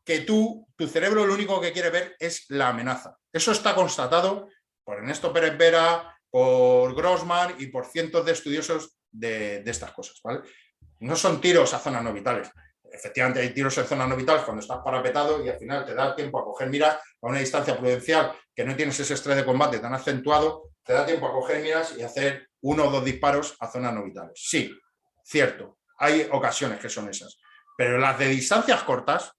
que tu cerebro lo único que quiere ver es la amenaza. Eso está constatado por Ernesto Pérez Vera, por Grossman y por cientos de estudiosos de estas cosas, ¿vale? No son tiros a zonas no vitales. Efectivamente hay tiros en zonas no vitales cuando estás parapetado y al final te da tiempo a coger miras a una distancia prudencial que no tienes ese estrés de combate tan acentuado, te da tiempo a coger miras y hacer 1 o 2 disparos a zonas no vitales. Sí, cierto, hay ocasiones que son esas. Pero las de distancias cortas,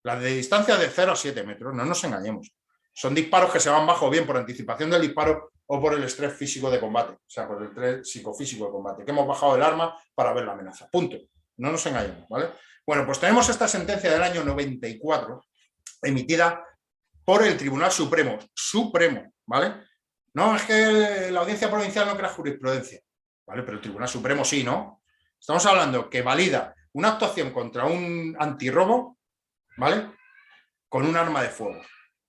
las de distancia de 0 a 7 metros, no nos engañemos. Son disparos que se van bajo bien por anticipación del disparo o por el estrés físico de combate, o sea, por el estrés psicofísico de combate, que hemos bajado el arma para ver la amenaza. Punto. No nos engañemos, ¿vale? Bueno, pues tenemos esta sentencia del año 94 emitida por el Tribunal Supremo, ¿vale? No, es que la Audiencia Provincial no crea jurisprudencia, ¿vale? Pero el Tribunal Supremo sí, ¿no? Estamos hablando que valida una actuación contra un antirrobo, ¿vale? Con un arma de fuego.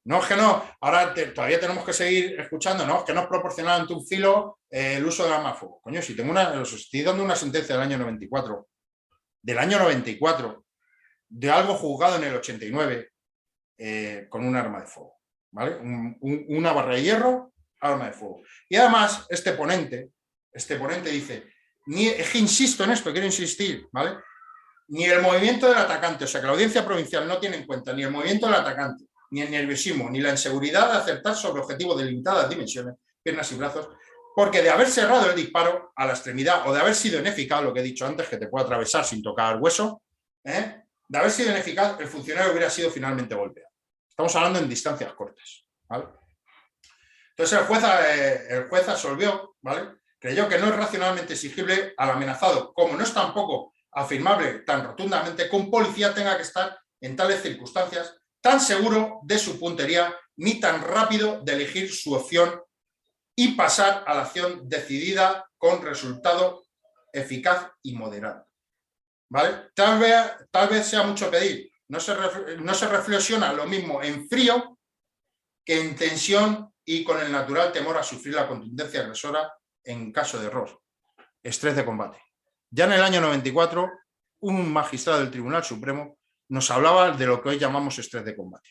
No, es que no, ahora todavía tenemos que seguir escuchando, no, es que no es proporcional ante un filo el uso del arma de fuego. Coño, si os estoy dando una sentencia del año 94, de algo juzgado en el 89, con un arma de fuego, ¿vale? Una barra de hierro, arma de fuego. Y además, este ponente dice, es que insisto en esto, quiero insistir, ¿vale? Ni el movimiento del atacante, o sea que la Audiencia Provincial no tiene en cuenta ni el movimiento del atacante, ni el nerviosismo, ni la inseguridad de acertar sobre objetivos de limitadas dimensiones, piernas y brazos, porque de haber cerrado el disparo a la extremidad o de haber sido ineficaz, lo que he dicho antes, que te puede atravesar sin tocar hueso, de haber sido ineficaz, el funcionario hubiera sido finalmente golpeado. Estamos hablando en distancias cortas, ¿vale? Entonces el juez absolvió, ¿vale? Creyó que no es racionalmente exigible al amenazado, como no es tampoco afirmable tan rotundamente que un policía tenga que estar en tales circunstancias tan seguro de su puntería ni tan rápido de elegir su opción y pasar a la acción decidida con resultado eficaz y moderado. ¿Vale? Tal vez sea mucho pedir. No se reflexiona lo mismo en frío que en tensión y con el natural temor a sufrir la contundencia agresora en caso de error. Estrés de combate. Ya en el año 94, un magistrado del Tribunal Supremo nos hablaba de lo que hoy llamamos estrés de combate,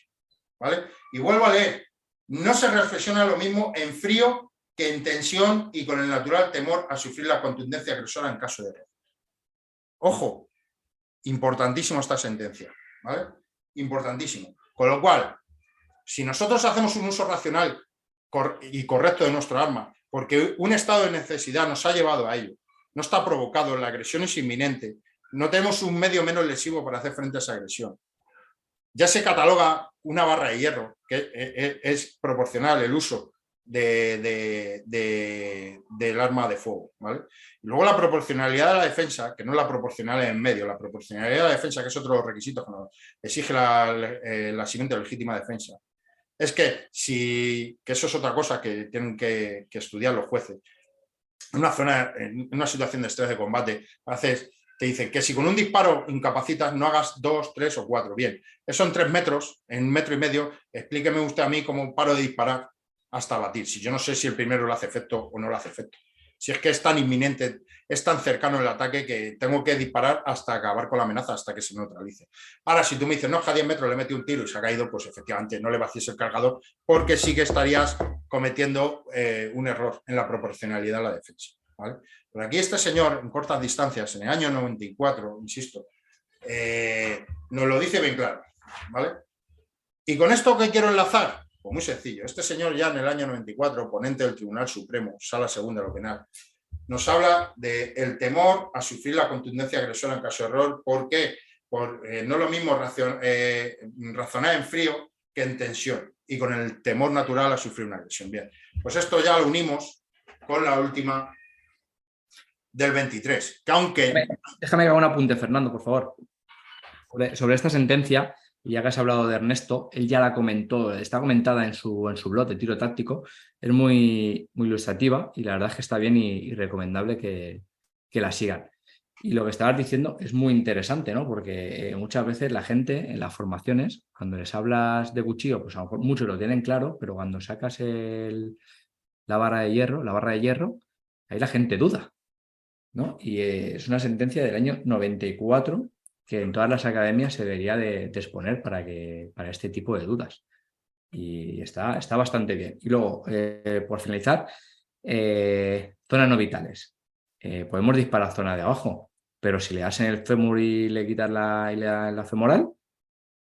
¿vale? Y vuelvo a leer, no se reflexiona lo mismo en frío que en tensión y con el natural temor a sufrir la contundencia agresora en caso de error. Ojo, importantísimo esta sentencia, ¿vale? Importantísimo. Con lo cual, si nosotros hacemos un uso racional y correcto de nuestro arma, porque un estado de necesidad nos ha llevado a ello, no está provocado, la agresión es inminente, no tenemos un medio menos lesivo para hacer frente a esa agresión. Ya se cataloga una barra de hierro, que es proporcional el uso del arma de fuego, ¿vale? Y luego la proporcionalidad de la defensa, que no es la proporcionalidad en medio, la proporcionalidad de la defensa, que es otro de los requisitos que nos exige la siguiente legítima defensa, es que eso es otra cosa que tienen que estudiar los jueces. En una situación de estrés de combate, te dicen que si con un disparo incapacitas no hagas 2, 3 o 4. Bien, eso en 3 metros, en 1,5 metros, explíqueme usted a mí cómo paro de disparar hasta batir. Si yo no sé si el primero le hace efecto o no le hace efecto. Si es que es tan inminente, es tan cercano el ataque que tengo que disparar hasta acabar con la amenaza, hasta que se neutralice. Ahora, si tú me dices, no, es que a 10 metros le metí un tiro y se ha caído, pues efectivamente no le vacíes el cargador, porque sí que estarías cometiendo un error en la proporcionalidad de la defensa, ¿vale? Pero aquí este señor, en cortas distancias, en el año 94, insisto, nos lo dice bien claro, ¿vale? ¿Y con esto qué quiero enlazar? Pues muy sencillo. Este señor ya en el año 94, ponente del Tribunal Supremo, Sala Segunda de lo Penal, nos habla del temor a sufrir la contundencia agresora en caso de error. ¿Por qué? No es lo mismo razonar en frío que en tensión y con el temor natural a sufrir una agresión. Bien, pues esto ya lo unimos con la última del 23, que aunque... Déjame que haga un apunte, Fernando, por favor. Sobre esta sentencia, y ya que has hablado de Ernesto, él ya la comentó, está comentada en su blog de Tiro Táctico, es muy, muy ilustrativa y la verdad es que está bien y recomendable que la sigan. Y lo que estabas diciendo es muy interesante, ¿no? Porque muchas veces la gente en las formaciones, cuando les hablas de cuchillo, pues a lo mejor muchos lo tienen claro, pero cuando sacas la barra de hierro, ahí la gente duda, ¿no? Y es una sentencia del año 94 que en todas las academias se debería de exponer para este tipo de dudas. Y está bastante bien. Y luego, por finalizar, zonas no vitales. Podemos disparar zona de abajo, pero si le das en el fémur y le quitas la femoral,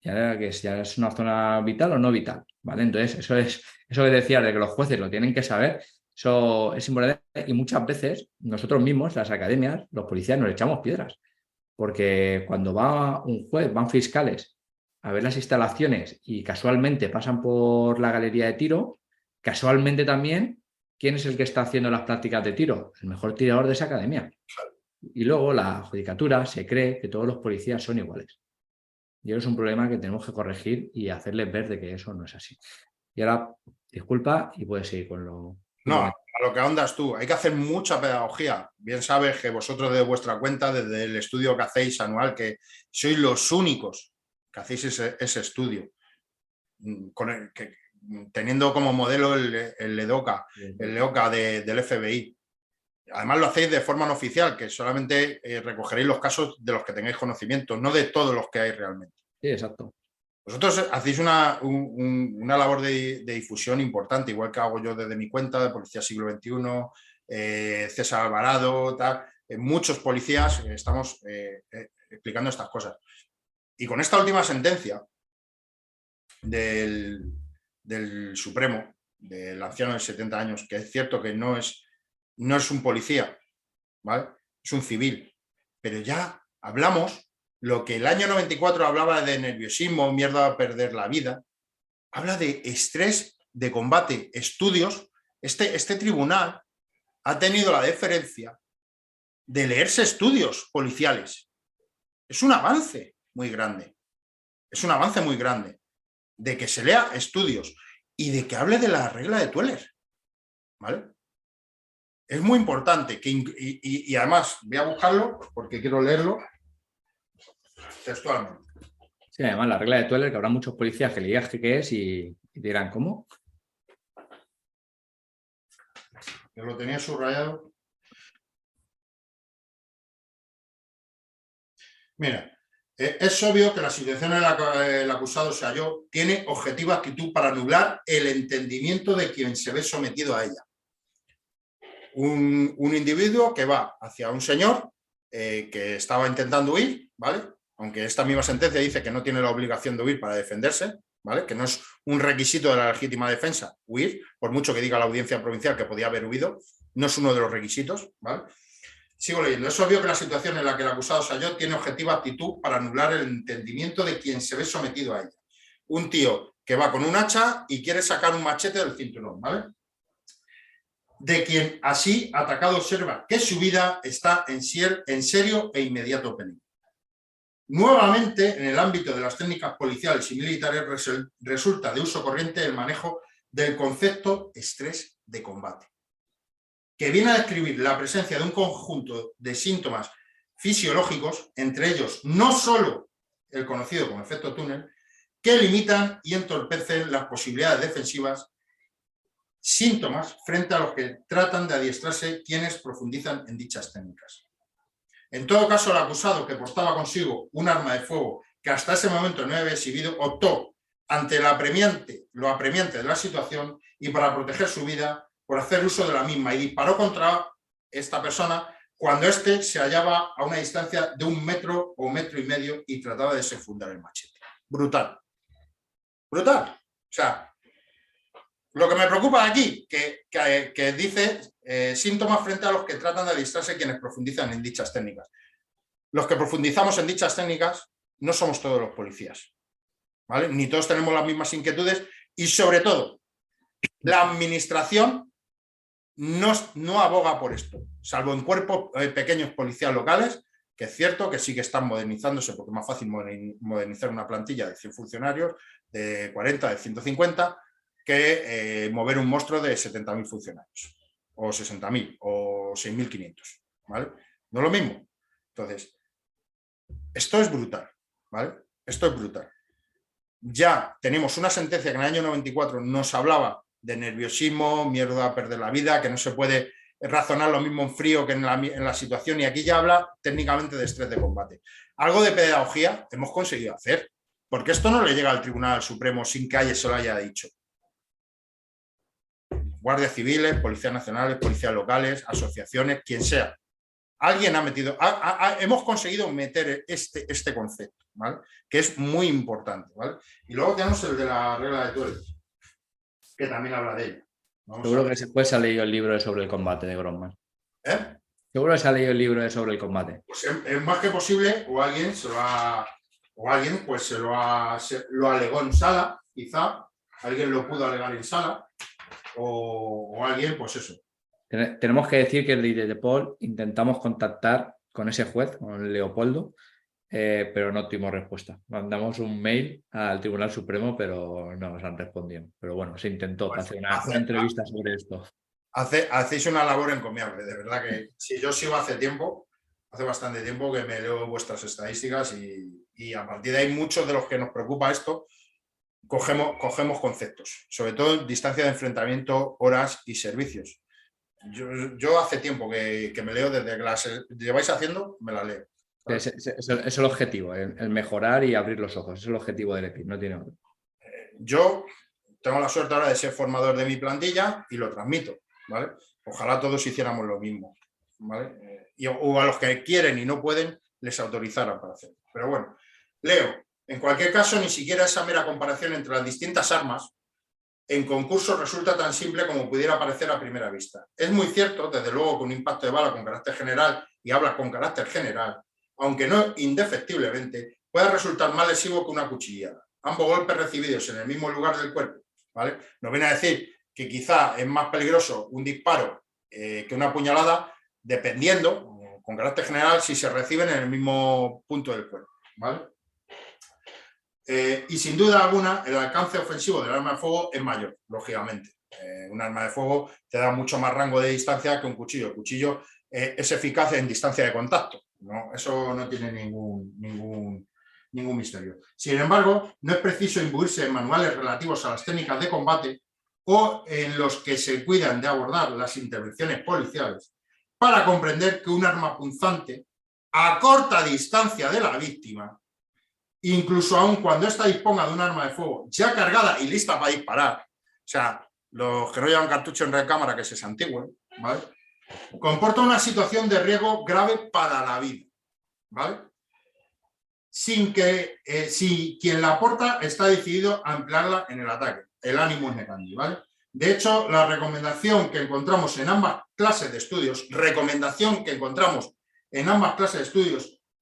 ya es una zona vital o no vital, ¿vale? Entonces, eso que decías de que los jueces lo tienen que saber, eso es importante. Y muchas veces nosotros mismos, las academias, los policías, nos echamos piedras, porque cuando va un juez, van fiscales a ver las instalaciones y casualmente pasan por la galería de tiro, casualmente también, ¿quién es el que está haciendo las prácticas de tiro? El mejor tirador de esa academia. Y luego la judicatura se cree que todos los policías son iguales. Y eso es un problema que tenemos que corregir y hacerles ver de que eso no es así. Y ahora, disculpa y puedes seguir con lo... No, a lo que ahondas tú, hay que hacer mucha pedagogía. Bien sabes que vosotros de vuestra cuenta, desde el estudio que hacéis anual, que sois los únicos que hacéis ese estudio, teniendo como modelo el LEDOCA, del FBI. Además lo hacéis de forma no oficial, que solamente recogeréis los casos de los que tengáis conocimiento, no de todos los que hay realmente. Sí, exacto. Vosotros hacéis una labor de difusión importante, igual que hago yo desde mi cuenta de Policía Siglo XXI, César Alvarado, tal. Muchos policías estamos explicando estas cosas. Y con esta última sentencia del Supremo, del anciano de 70 años, que es cierto que no es un policía, ¿vale? Es un civil, pero ya hablamos lo que el año 94 hablaba de nerviosismo, miedo a perder la vida, habla de estrés de combate, estudios. Este tribunal ha tenido la deferencia de leerse estudios policiales. Es un avance muy grande. Es un avance muy grande de que se lea estudios y de que hable de la regla de Tueller, ¿vale? Es muy importante y además voy a buscarlo porque quiero leerlo textualmente. Sí, además la regla de Tueller, que habrá muchos policías que le digas qué es y dirán, ¿cómo? Yo lo tenía subrayado. Mira, es obvio que la situación en la que el acusado se halló tiene objetiva actitud para anular el entendimiento de quien se ve sometido a ella. Un individuo que va hacia un señor que estaba intentando huir, ¿vale? Aunque esta misma sentencia dice que no tiene la obligación de huir para defenderse, ¿vale? Que no es un requisito de la legítima defensa huir, por mucho que diga la audiencia provincial que podía haber huido, no es uno de los requisitos, ¿vale? Sigo leyendo. Es obvio que la situación en la que el acusado se halló tiene objetiva actitud para anular el entendimiento de quien se ve sometido a ella. Un tío que va con un hacha y quiere sacar un machete del cinturón, ¿vale? De quien así atacado observa que su vida está en serio e inmediato peligro. Nuevamente, en el ámbito de las técnicas policiales y militares resulta de uso corriente el manejo del concepto estrés de combate, que viene a describir la presencia de un conjunto de síntomas fisiológicos, entre ellos no solo el conocido como efecto túnel, que limitan y entorpecen las posibilidades defensivas, síntomas frente a los que tratan de adiestrarse quienes profundizan en dichas técnicas. En todo caso, el acusado, que portaba consigo un arma de fuego que hasta ese momento no había exhibido, optó ante lo apremiante de la situación y para proteger su vida por hacer uso de la misma y disparó contra esta persona cuando éste se hallaba a una distancia de 1 metro o 1,5 metros y trataba de desenfundar el machete. Brutal. Brutal. O sea, lo que me preocupa aquí, que dice síntomas frente a los que tratan de adiestrarse quienes profundizan en dichas técnicas. Los que profundizamos en dichas técnicas no somos todos los policías, ¿vale? Ni todos tenemos las mismas inquietudes y, sobre todo, la administración no aboga por esto, salvo en cuerpos pequeños policiales locales, que es cierto que sí que están modernizándose porque es más fácil modernizar una plantilla de 100 funcionarios, de 40, de 150, que mover un monstruo de 70.000 funcionarios, o 60.000, o 6.500, ¿vale? No es lo mismo. Entonces, esto es brutal, ¿vale? Esto es brutal. Ya tenemos una sentencia que en el año 94 nos hablaba de nerviosismo, miedo a perder la vida, que no se puede razonar lo mismo en frío que en la situación, y aquí ya habla técnicamente de estrés de combate. Algo de pedagogía hemos conseguido hacer, porque esto no le llega al Tribunal Supremo sin que alguien se lo haya dicho. Guardias civiles, policías nacionales, policías locales, asociaciones, quien sea. Alguien ha metido, hemos conseguido meter este concepto, ¿vale? Que es muy importante, ¿vale? Y luego tenemos el de la regla de Tuerz, que también habla de ello. Seguro que después se ha leído el libro sobre el combate de Grossman. ¿Eh? Seguro que se ha leído el libro sobre el combate. Pues es más que posible, o alguien se lo ha, o alguien pues lo alegó en sala, quizá, alguien lo pudo alegar en sala, o alguien, pues eso. Tenemos que decir que desde De Paul intentamos contactar con ese juez, con Leopoldo, pero no tuvimos respuesta. Mandamos un mail al Tribunal Supremo, pero no nos han respondido. Pero bueno, se intentó hacer una entrevista sobre esto. Hacéis una labor encomiable, de verdad que si yo sigo hace bastante tiempo que me leo vuestras estadísticas y a partir de ahí muchos de los que nos preocupa esto cogemos conceptos, sobre todo en distancia de enfrentamiento, horas y servicios. Yo hace tiempo que me leo, desde que las lleváis haciendo, me la leo. Es el objetivo, el mejorar y abrir los ojos. Es el objetivo del EPI, no tiene otro. Yo tengo la suerte ahora de ser formador de mi plantilla y lo transmito, ¿vale? Ojalá todos hiciéramos lo mismo, ¿vale? O a los que quieren y no pueden, les autorizaran para hacerlo. Pero bueno, leo. En cualquier caso, ni siquiera esa mera comparación entre las distintas armas en concurso resulta tan simple como pudiera parecer a primera vista. Es muy cierto, desde luego, que un impacto de bala con carácter general, y hablas con carácter general, aunque no indefectiblemente, puede resultar más lesivo que una cuchillada. Ambos golpes recibidos en el mismo lugar del cuerpo, ¿vale? Nos viene a decir que quizá es más peligroso un disparo que una puñalada, dependiendo, con carácter general, si se reciben en el mismo punto del cuerpo, ¿vale? Y sin duda alguna el alcance ofensivo del arma de fuego es mayor, lógicamente. Un arma de fuego te da mucho más rango de distancia que un cuchillo. El cuchillo es eficaz en distancia de contacto, ¿no? Eso no tiene ningún misterio. Sin embargo, no es preciso imbuirse en manuales relativos a las técnicas de combate o en los que se cuidan de abordar las intervenciones policiales para comprender que un arma punzante a corta distancia de la víctima, incluso aun cuando ésta disponga de un arma de fuego ya cargada y lista para disparar, o sea, los que no llevan cartucho en recámara que se santigüen, ¿vale? Comporta una situación de riesgo grave para la vida, ¿vale? Sin que, si quien la aporta está decidido a emplearla en el ataque, el animus necandi, ¿vale? De hecho, la recomendación que encontramos en ambas clases de estudios,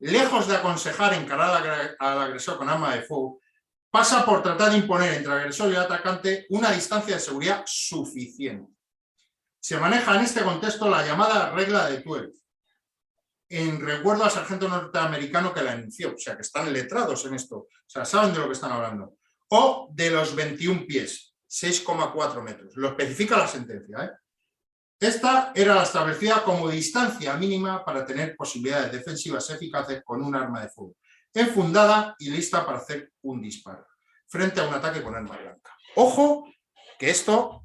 lejos de aconsejar encarar al agresor con arma de fuego, pasa por tratar de imponer entre el agresor y el atacante una distancia de seguridad suficiente. Se maneja en este contexto la llamada regla de Tuerz, en recuerdo al sargento norteamericano que la enunció, o sea, que están letrados en esto, o sea, saben de lo que están hablando, o de los 21 pies, 6,4 metros, lo especifica la sentencia, ¿eh? Esta era la establecida como distancia mínima para tener posibilidades defensivas eficaces con un arma de fuego, enfundada y lista para hacer un disparo, frente a un ataque con arma blanca. Ojo, que esto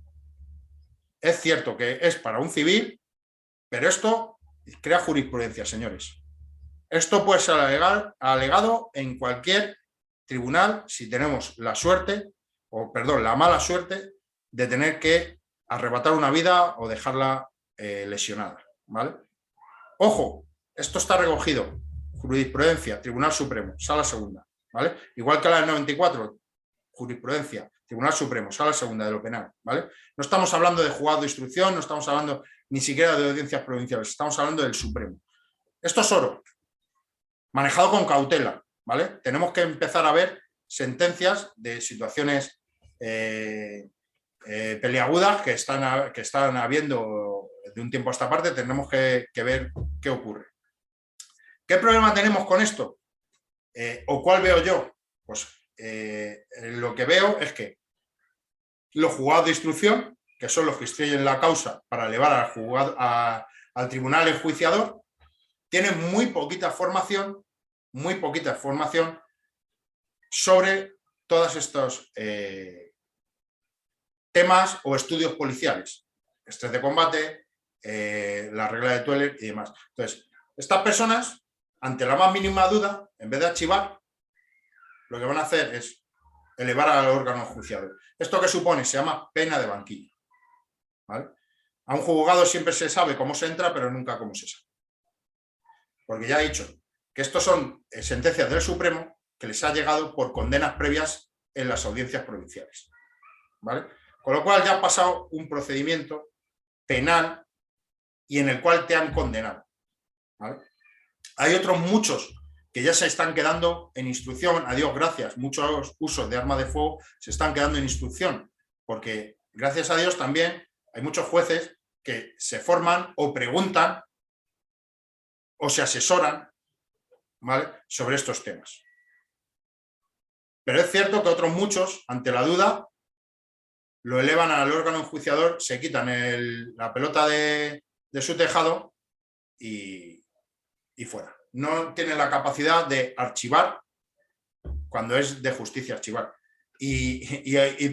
es cierto que es para un civil, pero esto crea jurisprudencia, señores. Esto puede ser alegado en cualquier tribunal si tenemos la mala suerte de tener que arrebatar una vida o dejarla lesionada, ¿vale? Ojo, esto está recogido, jurisprudencia, Tribunal Supremo, Sala Segunda, ¿vale? Igual que la del 94, jurisprudencia, Tribunal Supremo, Sala Segunda de lo penal, ¿vale? No estamos hablando de juzgado de instrucción, no estamos hablando ni siquiera de audiencias provinciales, estamos hablando del Supremo. Esto es oro, manejado con cautela, ¿vale? Tenemos que empezar a ver sentencias de situaciones peliagudas que están habiendo de un tiempo a esta parte. Tenemos que ver qué ocurre. ¿Qué problema tenemos con esto? ¿O cuál veo yo? Pues lo que veo es que los juzgados de instrucción, que son los que instruyen la causa para elevar al tribunal enjuiciador, tienen muy poquita formación sobre todos estos temas o estudios policiales, estrés de combate, la regla de Tueller y demás. Entonces, estas personas, ante la más mínima duda, en vez de archivar, lo que van a hacer es elevar al órgano enjuiciador. ¿Esto qué supone? Se llama pena de banquillo, ¿vale? A un juzgado siempre se sabe cómo se entra, pero nunca cómo se sale. Porque ya he dicho que estos son sentencias del Supremo que les ha llegado por condenas previas en las audiencias provinciales, ¿vale? Con lo cual ya ha pasado un procedimiento penal y en el cual te han condenado, ¿vale? Hay otros muchos que ya se están quedando en instrucción, a Dios gracias, muchos usos de armas de fuego se están quedando en instrucción, porque gracias a Dios también hay muchos jueces que se forman o preguntan o se asesoran, ¿vale?, sobre estos temas. Pero es cierto que otros muchos, ante la duda, lo elevan al órgano enjuiciador, se quitan la pelota de su tejado y fuera. No tienen la capacidad de archivar cuando es de justicia archivar. Y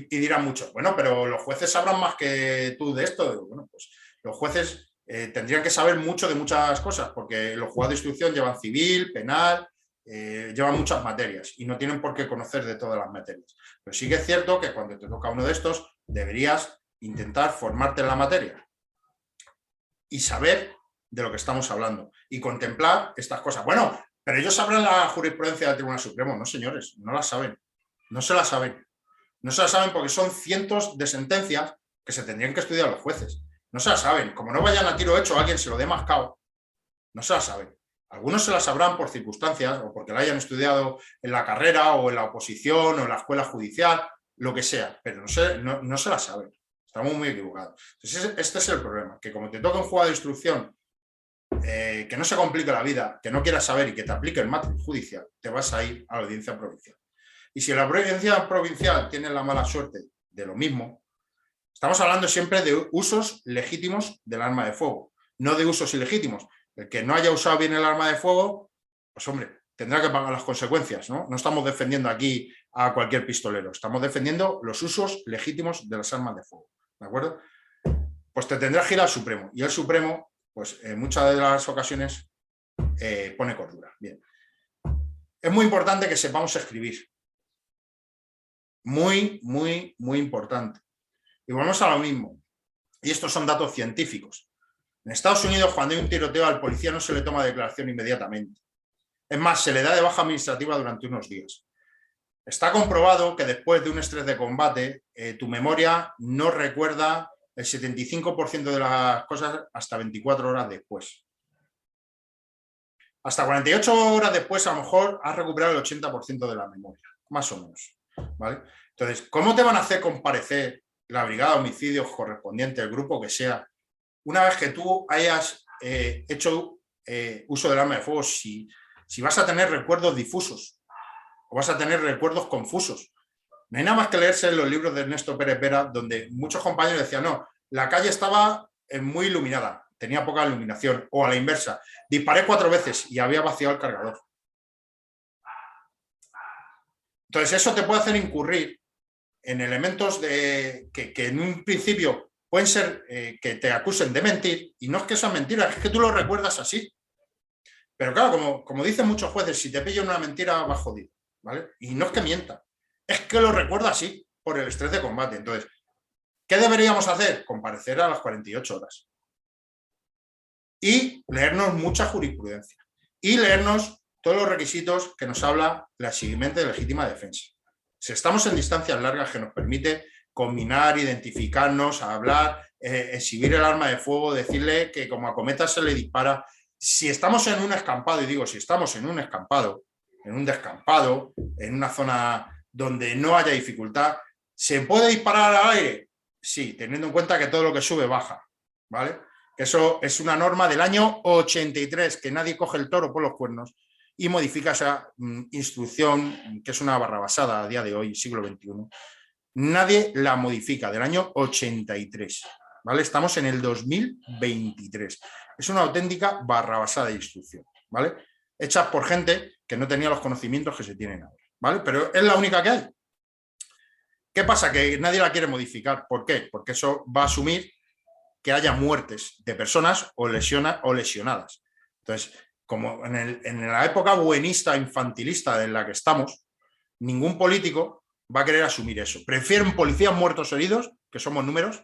dirán muchos, bueno, pero los jueces sabrán más que tú de esto. Bueno, pues los jueces tendrían que saber mucho de muchas cosas, porque los juzgados de instrucción llevan civil, penal, llevan muchas materias y no tienen por qué conocer de todas las materias. Pero sí que es cierto que cuando te toca uno de estos, deberías intentar formarte en la materia y saber de lo que estamos hablando y contemplar estas cosas. Bueno, pero ellos sabrán la jurisprudencia del Tribunal Supremo. No, señores, no la saben. No se la saben. No se la saben porque son cientos de sentencias que se tendrían que estudiar los jueces. No se la saben. Como no vayan a tiro hecho, alguien se lo dé mascado, no se la saben. Algunos se la sabrán por circunstancias o porque la hayan estudiado en la carrera o en la oposición o en la escuela judicial, lo que sea, pero no se la saben. Estamos muy equivocados. Entonces, este es el problema, que como te toca un juzgado de instrucción que no se complique la vida, que no quieras saber y que te aplique el matrix judicial, te vas a ir a la audiencia provincial. Y si la audiencia provincial tiene la mala suerte de lo mismo, estamos hablando siempre de usos legítimos del arma de fuego, no de usos ilegítimos. El que no haya usado bien el arma de fuego, pues hombre, tendrá que pagar las consecuencias, ¿no? No estamos defendiendo aquí a cualquier pistolero, estamos defendiendo los usos legítimos de las armas de fuego, ¿de acuerdo? Pues te tendrás que ir al Supremo, y el Supremo, pues en muchas de las ocasiones pone cordura. Bien. Es muy importante que sepamos escribir. Muy, muy, muy importante. Y volvemos a lo mismo. Y estos son datos científicos. En Estados Unidos, cuando hay un tiroteo, al policía no se le toma declaración inmediatamente. Es más, se le da de baja administrativa durante unos días. Está comprobado que después de un estrés de combate, tu memoria no recuerda el 75% de las cosas hasta 24 horas después. Hasta 48 horas después, a lo mejor, has recuperado el 80% de la memoria, más o menos, ¿vale? Entonces, ¿cómo te van a hacer comparecer la brigada de homicidios correspondiente, el grupo que sea, una vez que tú hayas hecho uso del arma de fuego, si vas a tener recuerdos difusos o vas a tener recuerdos confusos? No hay nada más que leerse en los libros de Ernesto Pérez Vera, donde muchos compañeros decían, no, la calle estaba muy iluminada, tenía poca iluminación, o a la inversa, disparé 4 veces y había vaciado el cargador. Entonces eso te puede hacer incurrir en elementos que en un principio pueden ser que te acusen de mentir, y no es que sean mentiras, es que tú lo recuerdas así. Pero claro, como dicen muchos jueces, si te pillan una mentira vas jodido, ¿vale? Y no es que mienta, es que lo recuerda así, por el estrés de combate. Entonces, ¿qué deberíamos hacer? Comparecer a las 48 horas. Y leernos mucha jurisprudencia. Y leernos todos los requisitos que nos habla la exigimiento de legítima defensa. Si estamos en distancias largas que nos permite combinar, identificarnos, hablar, exhibir el arma de fuego, decirle que como a Cometa se le dispara. Si estamos en un escampado, y digo, si estamos en un escampado, en un descampado, en una zona donde no haya dificultad, ¿se puede disparar al aire? Sí, teniendo en cuenta que todo lo que sube baja, ¿vale? Eso es una norma del año 83, que nadie coge el toro por los cuernos y modifica esa instrucción, que es una barrabasada a día de hoy, siglo XXI. Nadie la modifica, del año 83, ¿vale? Estamos en el 2023. Es una auténtica barrabasada de instrucción, ¿vale? Hechas por gente que no tenía los conocimientos que se tienen ahora, ¿vale? Pero es la única que hay. ¿Qué pasa? Que nadie la quiere modificar. ¿Por qué? Porque eso va a asumir que haya muertes de personas o lesionadas. Entonces, como en la época buenista, infantilista en la que estamos, ningún político va a querer asumir eso. Prefieren policías muertos o heridos, que somos números,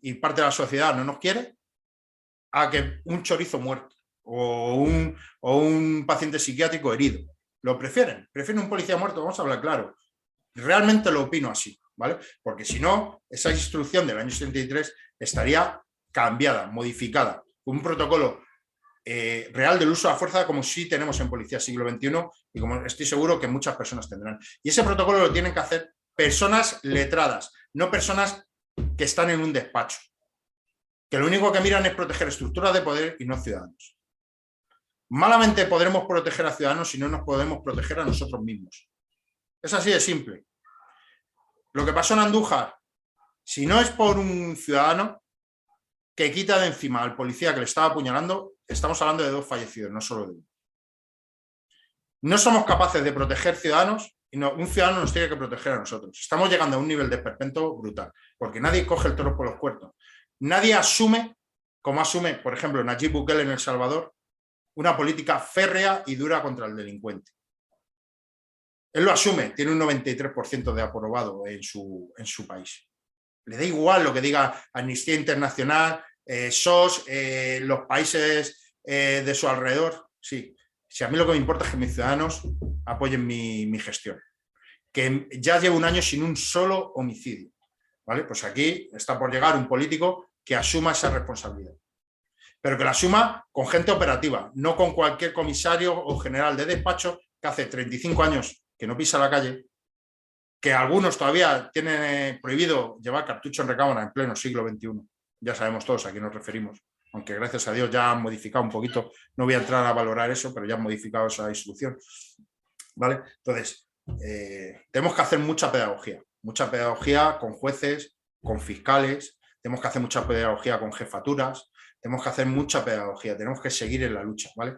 y parte de la sociedad no nos quiere, a que un chorizo muerto o un paciente psiquiátrico herido. Lo prefieren un policía muerto, vamos a hablar claro. Realmente lo opino así, ¿vale? Porque si no, esa instrucción del año 73 estaría cambiada, modificada, con un protocolo real del uso de la fuerza como sí tenemos en Policía Siglo XXI y como estoy seguro que muchas personas tendrán. Y ese protocolo lo tienen que hacer personas letradas, no personas que están en un despacho, que lo único que miran es proteger estructuras de poder y no ciudadanos. Malamente podremos proteger a ciudadanos si no nos podemos proteger a nosotros mismos. Es así de simple. Lo que pasó en Andújar, si no es por un ciudadano que quita de encima al policía que le estaba apuñalando, estamos hablando de 2 fallecidos, no solo de 1. No somos capaces de proteger ciudadanos y un ciudadano nos tiene que proteger a nosotros. Estamos llegando a un nivel de esperpento brutal, porque nadie coge el toro por los cuernos. Nadie asume, como asume, por ejemplo, Nayib Bukele en El Salvador, una política férrea y dura contra el delincuente. Él lo asume, tiene un 93% de aprobado en su país. Le da igual lo que diga Amnistía Internacional, SOS, los países de su alrededor. Sí, si a mí lo que me importa es que mis ciudadanos apoyen mi gestión. Que ya llevo un año sin un solo homicidio, ¿vale? Pues aquí está por llegar un político que asuma esa responsabilidad. Pero que la asuma con gente operativa, no con cualquier comisario o general de despacho que hace 35 años que no pisa la calle, que algunos todavía tienen prohibido llevar cartucho en recámara en pleno siglo XXI. Ya sabemos todos a quién nos referimos, aunque gracias a Dios ya han modificado un poquito, no voy a entrar a valorar eso, pero ya han modificado esa instrucción, ¿vale? Entonces, tenemos que hacer mucha pedagogía con jueces, con fiscales, tenemos que hacer mucha pedagogía con jefaturas, tenemos que hacer mucha pedagogía, tenemos que seguir en la lucha, ¿vale?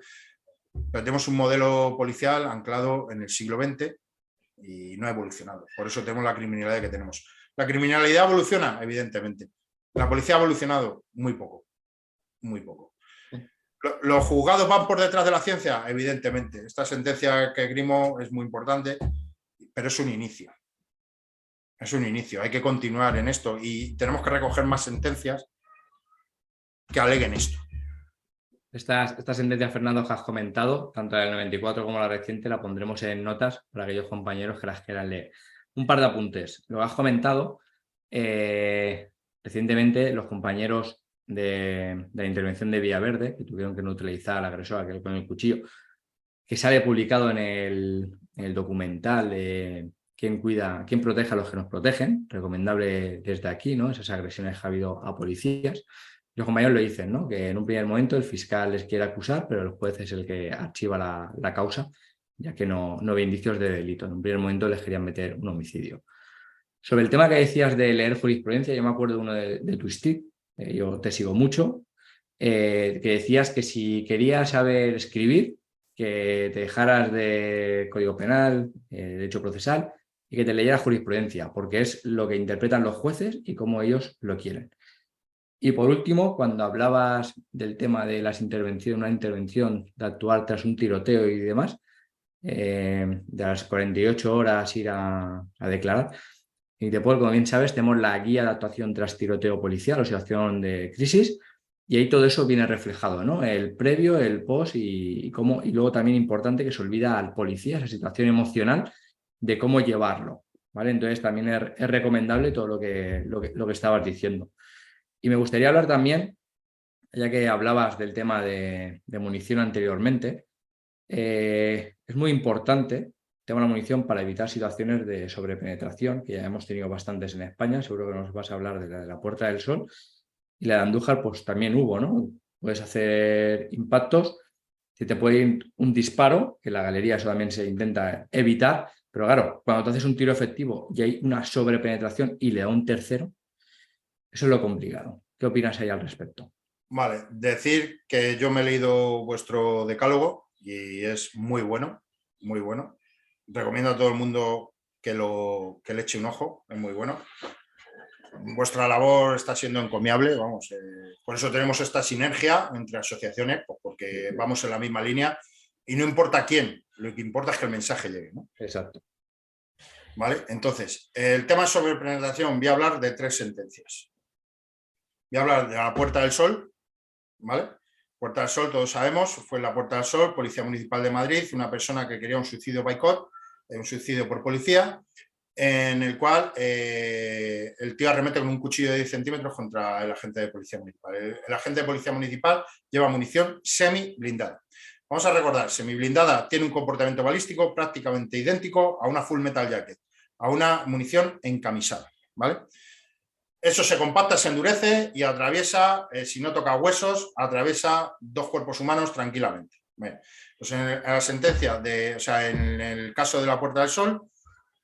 Pero tenemos un modelo policial anclado en el siglo XX y no ha evolucionado. Por eso tenemos la criminalidad que tenemos. ¿La criminalidad evoluciona? Evidentemente. ¿La policía ha evolucionado? Muy poco. Muy poco. ¿Los juzgados van por detrás de la ciencia? Evidentemente. Esta sentencia que Grimo es muy importante, pero es un inicio. Es un inicio. Hay que continuar en esto y tenemos que recoger más sentencias que aleguen esto. Esta sentencia, Fernando, que has comentado, tanto la del 94 como la reciente, la pondremos en notas para aquellos compañeros que las quieran leer. Un par de apuntes. Lo que has comentado, recientemente los compañeros de la intervención de Villaverde, que tuvieron que neutralizar al agresor, aquel con el cuchillo, que sale publicado en el documental de quién protege a los que nos protegen, recomendable desde aquí, ¿no? Esas agresiones que ha habido a policías. Los compañeros lo dicen, ¿no? Que en un primer momento el fiscal les quiere acusar, pero el juez es el que archiva la causa, ya que no ve indicios de delito. En un primer momento les querían meter un homicidio. Sobre el tema que decías de leer jurisprudencia, yo me acuerdo de uno de tu stick, yo te sigo mucho, que decías que si querías saber escribir, que te dejaras de Código Penal, Derecho Procesal, y que te leyeras jurisprudencia, porque es lo que interpretan los jueces y cómo ellos lo quieren. Y por último, cuando hablabas del tema de las intervenciones, una intervención de actuar tras un tiroteo y demás, de las 48 horas ir a declarar, y después, como bien sabes, tenemos la guía de actuación tras tiroteo policial o situación de crisis, y ahí todo eso viene reflejado, ¿no? El previo, el post y luego también importante que se olvida al policía esa situación emocional de cómo llevarlo, ¿vale? Entonces también es recomendable todo lo que estabas diciendo. Y me gustaría hablar también, ya que hablabas del tema de munición anteriormente, es muy importante el tema de la munición para evitar situaciones de sobrepenetración, que ya hemos tenido bastantes en España, seguro que nos vas a hablar de la Puerta del Sol, y la de Andújar pues también hubo, ¿no? Puedes hacer impactos, si te puede ir un disparo, que en la galería eso también se intenta evitar, pero claro, cuando te haces un tiro efectivo y hay una sobrepenetración y le da un tercero, eso es lo complicado. ¿Qué opinas ahí al respecto? Vale, decir que yo me he leído vuestro decálogo y es muy bueno, muy bueno. Recomiendo a todo el mundo que le eche un ojo, es muy bueno. Vuestra labor está siendo encomiable, vamos, por eso tenemos esta sinergia entre asociaciones, pues porque vamos en la misma línea y no importa quién, lo que importa es que el mensaje llegue, ¿no? Exacto. ¿Vale? Entonces, el tema sobre penetración, voy a hablar de 3 sentencias. Voy a hablar de la Puerta del Sol, ¿vale? Puerta del Sol, todos sabemos, fue la Puerta del Sol, Policía Municipal de Madrid, una persona que quería un suicidio boicot, un suicidio por policía, en el cual el tío arremete con un cuchillo de 10 centímetros contra el agente de Policía Municipal. El agente de Policía Municipal lleva munición semi-blindada. Vamos a recordar, semi-blindada tiene un comportamiento balístico prácticamente idéntico a una full metal jacket, a una munición encamisada, ¿vale? Eso se compacta, se endurece y atraviesa, si no toca huesos, atraviesa 2 cuerpos humanos tranquilamente. Bien. Pues en la sentencia, en el caso de la Puerta del Sol,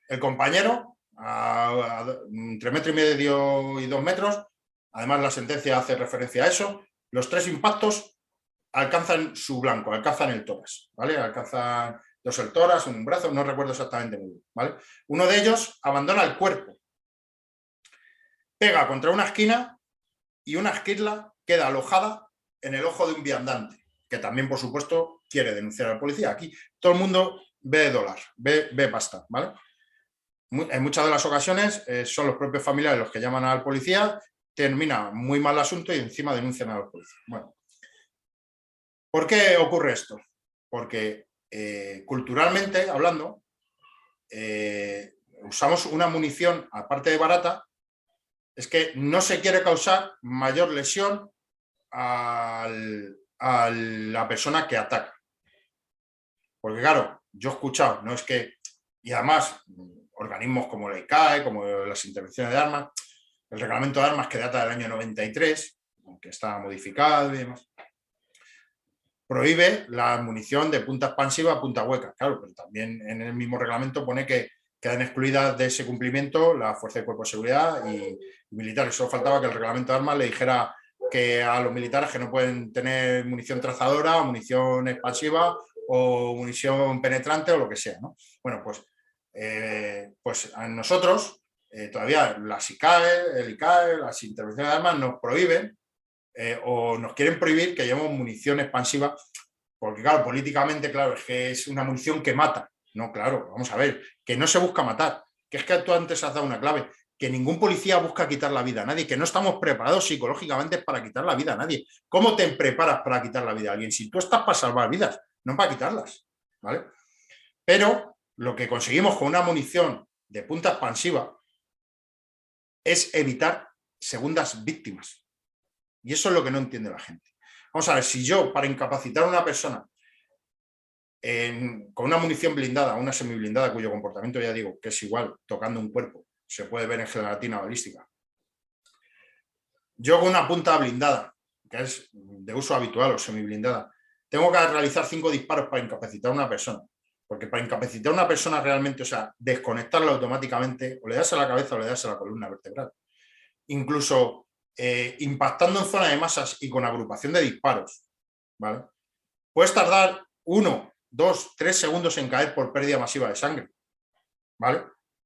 el compañero, entre 1,5 metros y 2 metros, además la sentencia hace referencia a eso, los 3 impactos alcanzan su blanco, alcanzan el tórax, ¿vale? Alcanzan 2 el tórax, un brazo, no recuerdo exactamente muy bien, ¿vale? Uno de ellos abandona el cuerpo, pega contra una esquina y una esquirla queda alojada en el ojo de un viandante, que también, por supuesto, quiere denunciar a la policía. Aquí todo el mundo ve dólar, ve pasta, ¿vale? En muchas de las ocasiones son los propios familiares los que llaman al policía, termina muy mal el asunto y encima denuncian a los policías. Bueno, ¿por qué ocurre esto? Porque culturalmente hablando, usamos una munición, aparte de barata, es que no se quiere causar mayor lesión a la persona que ataca. Porque claro, yo he escuchado, no es que, y además organismos como la ICAE, como las intervenciones de armas, el reglamento de armas que data del año 93, aunque está modificado y demás, prohíbe la munición de punta expansiva a punta hueca. Claro, pero también en el mismo reglamento pone que quedan excluidas de ese cumplimiento la Fuerza de Cuerpo de Seguridad y militares. Solo faltaba que el reglamento de armas le dijera que a los militares que no pueden tener munición trazadora, o munición expansiva o munición penetrante o lo que sea, ¿no? Bueno, pues a nosotros todavía las ICAE, el ICAE, las intervenciones de armas nos prohíben o nos quieren prohibir que llevemos munición expansiva, porque claro, políticamente, claro, es que es una munición que mata. No, claro, vamos a ver, que no se busca matar, que es que tú antes has dado una clave, que ningún policía busca quitar la vida a nadie, que no estamos preparados psicológicamente para quitar la vida a nadie. ¿Cómo te preparas para quitar la vida a alguien? Si tú estás para salvar vidas, no para quitarlas, ¿vale? Pero lo que conseguimos con una munición de punta expansiva es evitar segundas víctimas. Y eso es lo que no entiende la gente. Vamos a ver, si yo para incapacitar a una persona con una munición blindada, una semiblindada, cuyo comportamiento ya digo que es igual tocando un cuerpo, se puede ver en gelatina balística. Yo con una punta blindada, que es de uso habitual o semiblindada, tengo que realizar 5 disparos para incapacitar a una persona. Porque para incapacitar a una persona realmente, o sea, desconectarla automáticamente, o le das a la cabeza o le das a la columna vertebral. Incluso impactando en zona de masas y con agrupación de disparos, ¿vale? Puedes tardar 1, 2, 3 segundos en caer por pérdida masiva de sangre, ¿vale?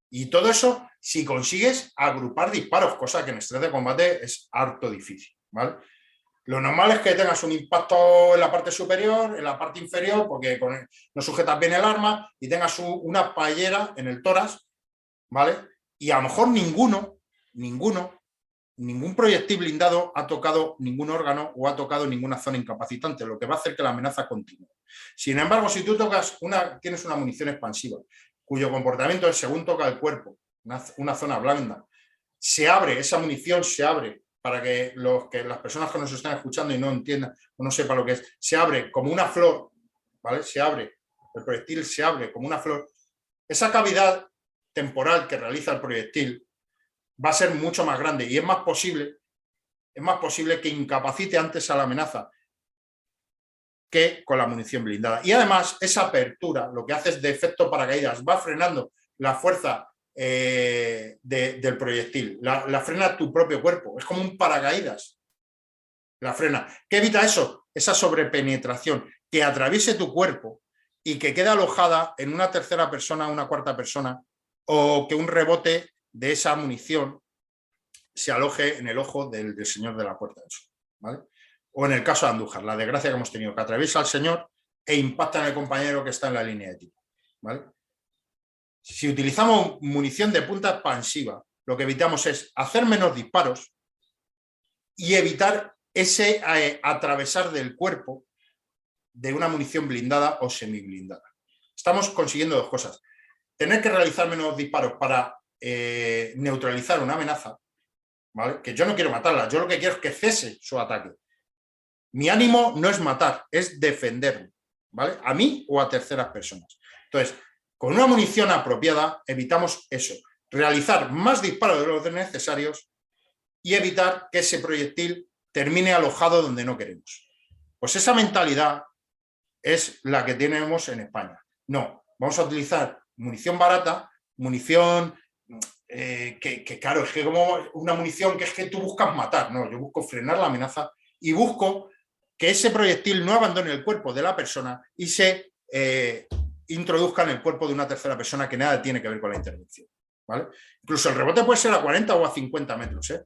Y todo eso si consigues agrupar disparos, cosa que en estrés de combate es harto difícil, ¿vale? Lo normal es que tengas un impacto en la parte superior, en la parte inferior, porque no sujetas bien el arma, y tengas una payera en el tórax, ¿vale? Y a lo mejor ningún proyectil blindado ha tocado ningún órgano o ha tocado ninguna zona incapacitante, lo que va a hacer que la amenaza continúe. Sin embargo, si tú tienes una munición expansiva, cuyo comportamiento es según toca el cuerpo, una zona blanda, esa munición se abre para que las personas que nos están escuchando y no entiendan o no sepan lo que es, se abre como una flor, ¿vale? El proyectil se abre como una flor. Esa cavidad temporal que realiza el proyectil va a ser mucho más grande y es más posible que incapacite antes a la amenaza que con la munición blindada. Y además, esa apertura lo que hace es de efecto paracaídas, va frenando la fuerza del proyectil, la frena tu propio cuerpo, es como un paracaídas, la frena. ¿Qué evita eso? Esa sobrepenetración, que atraviese tu cuerpo y que quede alojada en una tercera persona, una cuarta persona, o que un rebote de esa munición se aloje en el ojo del señor de la Puerta del Sol, ¿vale? O en el caso de Andújar, la desgracia que hemos tenido, que atraviesa al señor e impacta en el compañero que está en la línea de tiro, ¿vale? Si utilizamos munición de punta expansiva, lo que evitamos es hacer menos disparos y evitar ese atravesar del cuerpo de una munición blindada o semiblindada. Estamos consiguiendo dos cosas. Tener que realizar menos disparos para neutralizar una amenaza, ¿vale? Que yo no quiero matarla, yo lo que quiero es que cese su ataque. Mi ánimo no es matar, es defenderme, ¿vale? A mí o a terceras personas. Entonces, con una munición apropiada evitamos eso, realizar más disparos de los necesarios y evitar que ese proyectil termine alojado donde no queremos. Pues esa mentalidad es la que tenemos en España. No, vamos a utilizar munición barata, munición que claro, es que como una munición que es que tú buscas matar. No, yo busco frenar la amenaza y busco que ese proyectil no abandone el cuerpo de la persona y se introduzca en el cuerpo de una tercera persona que nada tiene que ver con la intervención, ¿vale? Incluso el rebote puede ser a 40 o a 50 metros, ¿eh?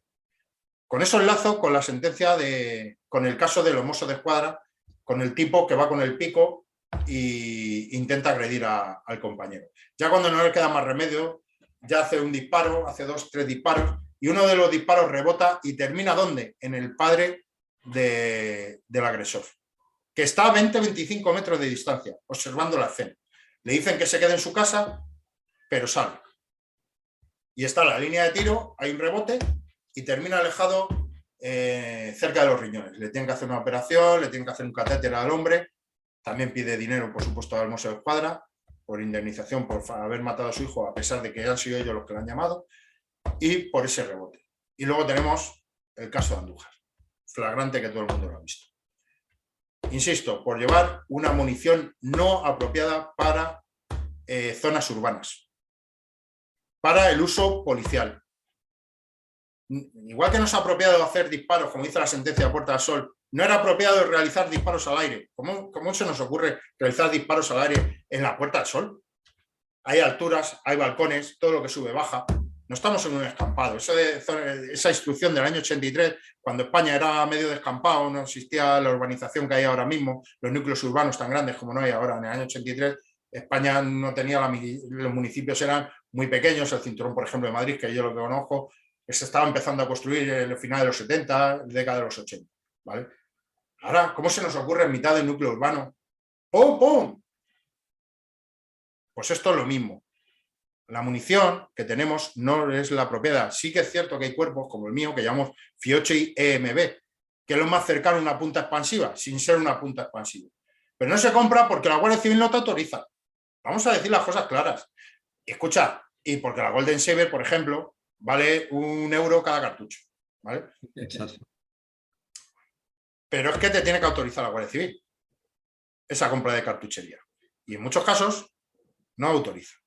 Con eso enlazo con la sentencia con el caso de los Mossos de Escuadra, con el tipo que va con el pico e intenta agredir al compañero. Ya cuando no le queda más remedio, ya hace un disparo, hace 2, 3 disparos, y uno de los disparos rebota y termina ¿dónde? En el padre del agresor, que está a 20-25 metros de distancia, observando la escena. Le dicen que se quede en su casa, pero sale. Y está en la línea de tiro, hay un rebote y termina alejado cerca de los riñones. Le tienen que hacer una operación, le tienen que hacer un catéter al hombre. También pide dinero, por supuesto, al Mossos de Escuadra por indemnización por haber matado a su hijo, a pesar de que han sido ellos los que lo han llamado, y por ese rebote. Y luego tenemos el caso de Andújar, flagrante que todo el mundo lo ha visto. Insisto, por llevar una munición no apropiada para zonas urbanas, para el uso policial. Igual que no es apropiado hacer disparos, como dice la sentencia de Puerta del Sol, no era apropiado realizar disparos al aire. ¿Cómo se nos ocurre realizar disparos al aire en la Puerta del Sol? Hay alturas, hay balcones, todo lo que sube baja. No estamos en un descampado. Esa instrucción del año 83, cuando España era medio descampado, no existía la urbanización que hay ahora mismo, los núcleos urbanos tan grandes como no hay ahora. En el año 83, España no tenía, los municipios eran muy pequeños. El cinturón, por ejemplo, de Madrid, que yo lo que conozco, se estaba empezando a construir en el final de los 70, década de los 80, ¿vale? Ahora, ¿cómo se nos ocurre en mitad del núcleo urbano? ¡Pum, pum! Pues esto es lo mismo. La munición que tenemos no es la propiedad. Sí que es cierto que hay cuerpos como el mío que llamamos FIOCHE y EMB, que es lo más cercano a una punta expansiva, sin ser una punta expansiva. Pero no se compra porque la Guardia Civil no te autoriza. Vamos a decir las cosas claras. Escucha, y porque la Golden Saber, por ejemplo, vale €1 cada cartucho, ¿vale? Exacto. Pero es que te tiene que autorizar la Guardia Civil esa compra de cartuchería. Y en muchos casos no autoriza.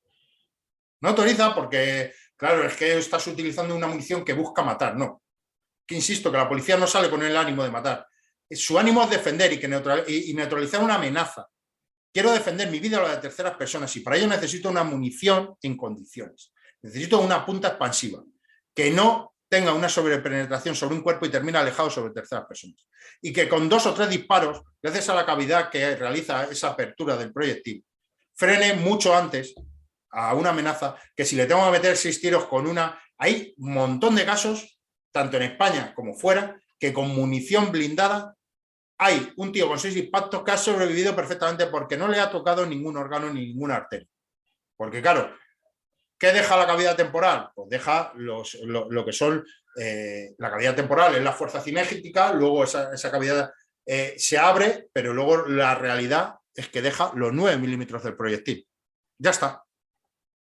No autoriza porque, claro, es que estás utilizando una munición que busca matar, no. Que insisto, que la policía no sale con el ánimo de matar. Su ánimo es defender y neutralizar una amenaza. Quiero defender mi vida o la de terceras personas y para ello necesito una munición en condiciones. Necesito una punta expansiva que no tenga una sobrepenetración sobre un cuerpo y termine alejado sobre terceras personas. Y que con 2 o 3 disparos, gracias a la cavidad que realiza esa apertura del proyectil, frene mucho antes a una amenaza que si le tengo que meter 6 tiros con una... Hay un montón de casos, tanto en España como fuera, que con munición blindada hay un tío con 6 impactos que ha sobrevivido perfectamente porque no le ha tocado ningún órgano ni ninguna arteria. Porque claro, ¿qué deja la cavidad temporal? Pues deja lo que son la cavidad temporal, es la fuerza cinégética, luego esa cavidad se abre, pero luego la realidad es que deja los 9 milímetros del proyectil. Ya está.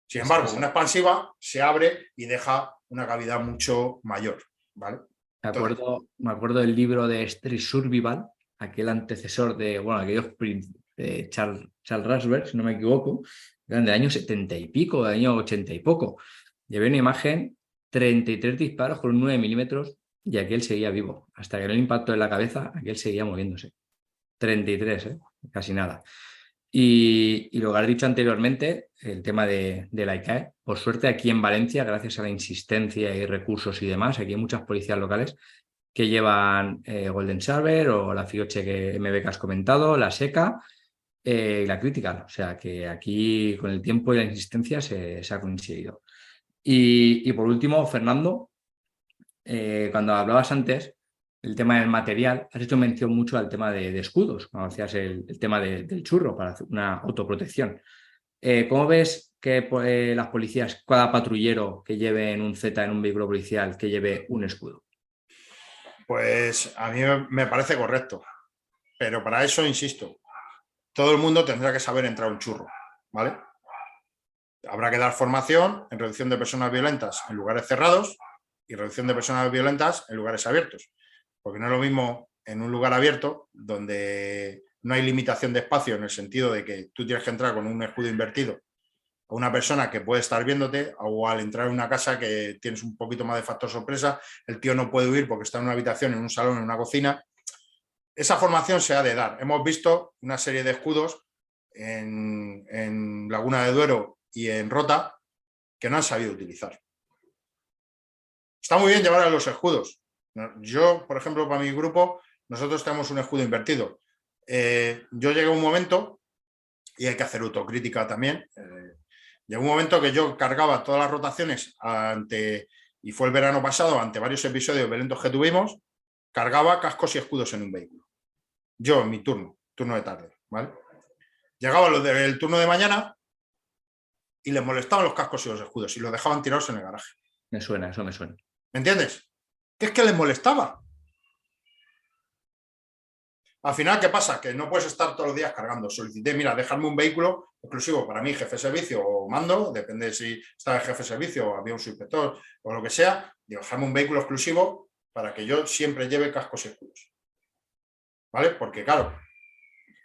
Sin embargo, una expansiva se abre y deja una cavidad mucho mayor, ¿vale? Me acuerdo del libro de Street Survival, aquel antecesor de, bueno, aquellos Charles Rasberg, si no me equivoco, eran del año 70 y pico, del año 80 y poco. Llevé una imagen, 33 disparos con 9 milímetros y aquel seguía vivo. Hasta que no le impactó en la cabeza, aquel seguía moviéndose. 33, casi nada. Y lo que has dicho anteriormente, el tema de la ICAE, por suerte aquí en Valencia, gracias a la insistencia y recursos y demás, aquí hay muchas policías locales que llevan Golden Server o la FIOCHE MB que has comentado, la SECA y la Critical. O sea que aquí con el tiempo y la insistencia se ha conseguido. Y por último, Fernando, cuando hablabas antes el tema del material, has hecho mención mucho al tema de escudos, cuando hacías el tema del churro para hacer una autoprotección. ¿Cómo ves que las policías, cada patrullero que lleve en un Z, en un vehículo policial, que lleve un escudo? Pues a mí me parece correcto, pero para eso, insisto, todo el mundo tendrá que saber entrar un churro, ¿vale? Habrá que dar formación en reducción de personas violentas en lugares cerrados y reducción de personas violentas en lugares abiertos. Porque no es lo mismo en un lugar abierto donde no hay limitación de espacio en el sentido de que tú tienes que entrar con un escudo invertido a una persona que puede estar viéndote, o al entrar en una casa que tienes un poquito más de factor sorpresa, el tío no puede huir porque está en una habitación, en un salón, en una cocina. Esa formación se ha de dar. Hemos visto una serie de escudos en Laguna de Duero y en Rota que no han sabido utilizar. Está muy bien llevar a los escudos. Yo, por ejemplo, para mi grupo, nosotros tenemos un escudo invertido. Yo llegué a un momento, y hay que hacer autocrítica también, llegó un momento que yo cargaba todas las rotaciones y fue el verano pasado, ante varios episodios violentos que tuvimos, cargaba cascos y escudos en un vehículo. Yo, en mi turno de tarde, ¿vale? Llegaba el turno de mañana y les molestaban los cascos y los escudos y los dejaban tirados en el garaje. Me suena, eso me suena. ¿Me entiendes? Que es que les molestaba. Al final, ¿qué pasa? Que no puedes estar todos los días cargando. Solicité, mira, dejarme un vehículo exclusivo para mí, jefe de servicio o mando, depende de si estaba el jefe de servicio o había un subinspector o lo que sea, digo, dejarme un vehículo exclusivo para que yo siempre lleve cascos y escudos. ¿Vale? Porque, claro,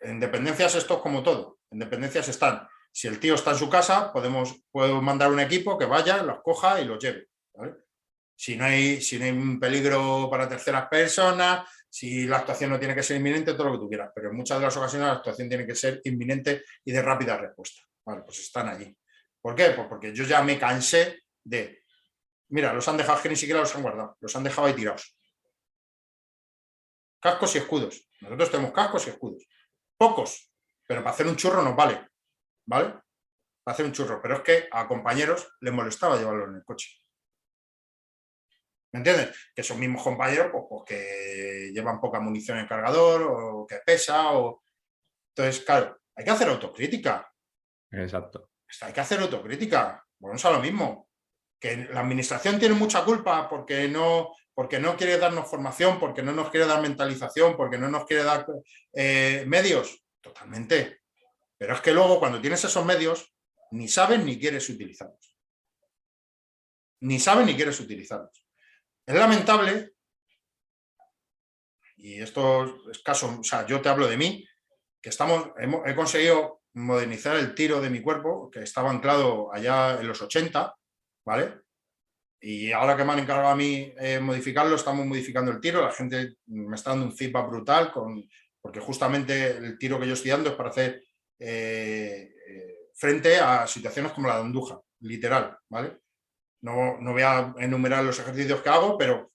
en dependencias esto es como todo. En dependencias están, si el tío está en su casa, puedo mandar un equipo que vaya, los coja y los lleve. ¿Vale? Si no hay un peligro para terceras personas, si la actuación no tiene que ser inminente, todo lo que tú quieras. Pero en muchas de las ocasiones la actuación tiene que ser inminente y de rápida respuesta. Vale, pues están allí. ¿Por qué? Pues porque yo ya me cansé de... Mira, los han dejado, que ni siquiera los han guardado. Los han dejado ahí tirados. Cascos y escudos. Nosotros tenemos cascos y escudos. Pocos, pero para hacer un churro nos vale. ¿Vale? Para hacer un churro. Pero es que a compañeros les molestaba llevarlo en el coche. ¿Me entiendes? Que son mismos compañeros pues que llevan poca munición en el cargador o que pesa. Entonces, claro, hay que hacer autocrítica. Exacto. Hay que hacer autocrítica. Bueno, es a lo mismo. Que la administración tiene mucha culpa porque no quiere darnos formación, porque no nos quiere dar mentalización, porque no nos quiere dar medios. Totalmente. Pero es que luego cuando tienes esos medios, ni sabes ni quieres utilizarlos. Ni sabes ni quieres utilizarlos. Es lamentable, y esto es caso, o sea, yo te hablo de mí, que he conseguido modernizar el tiro de mi cuerpo, que estaba anclado allá en los 80, ¿vale? Y ahora que me han encargado a mí modificarlo, estamos modificando el tiro, la gente me está dando un feedback brutal, porque justamente el tiro que yo estoy dando es para hacer frente a situaciones como la de Andújar, literal, ¿vale? No voy a enumerar los ejercicios que hago, pero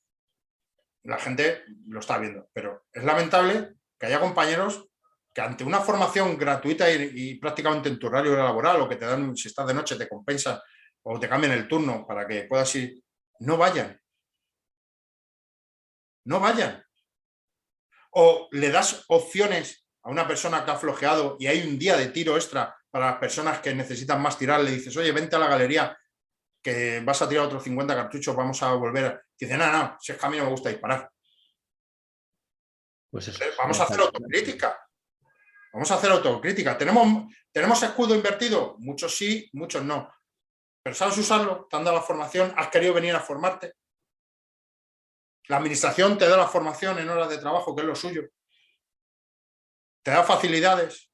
la gente lo está viendo. Pero es lamentable que haya compañeros que ante una formación gratuita y prácticamente en tu horario laboral, o que te dan, si estás de noche, te compensan o te cambian el turno para que puedas ir, no vayan. No vayan. O le das opciones a una persona que ha flojeado y hay un día de tiro extra para las personas que necesitan más tirar, le dices, oye, vente a la galería, que vas a tirar otros 50 cartuchos, vamos a volver. Dice, no, si es que a mí no me gusta disparar. Pues eso. Vamos a hacer autocrítica. Vamos a hacer autocrítica. ¿Tenemos escudo invertido? Muchos sí, muchos no. Pero ¿sabes usarlo? ¿Te han dado la formación? ¿Has querido venir a formarte? La administración te da la formación en horas de trabajo, que es lo suyo. Te da facilidades.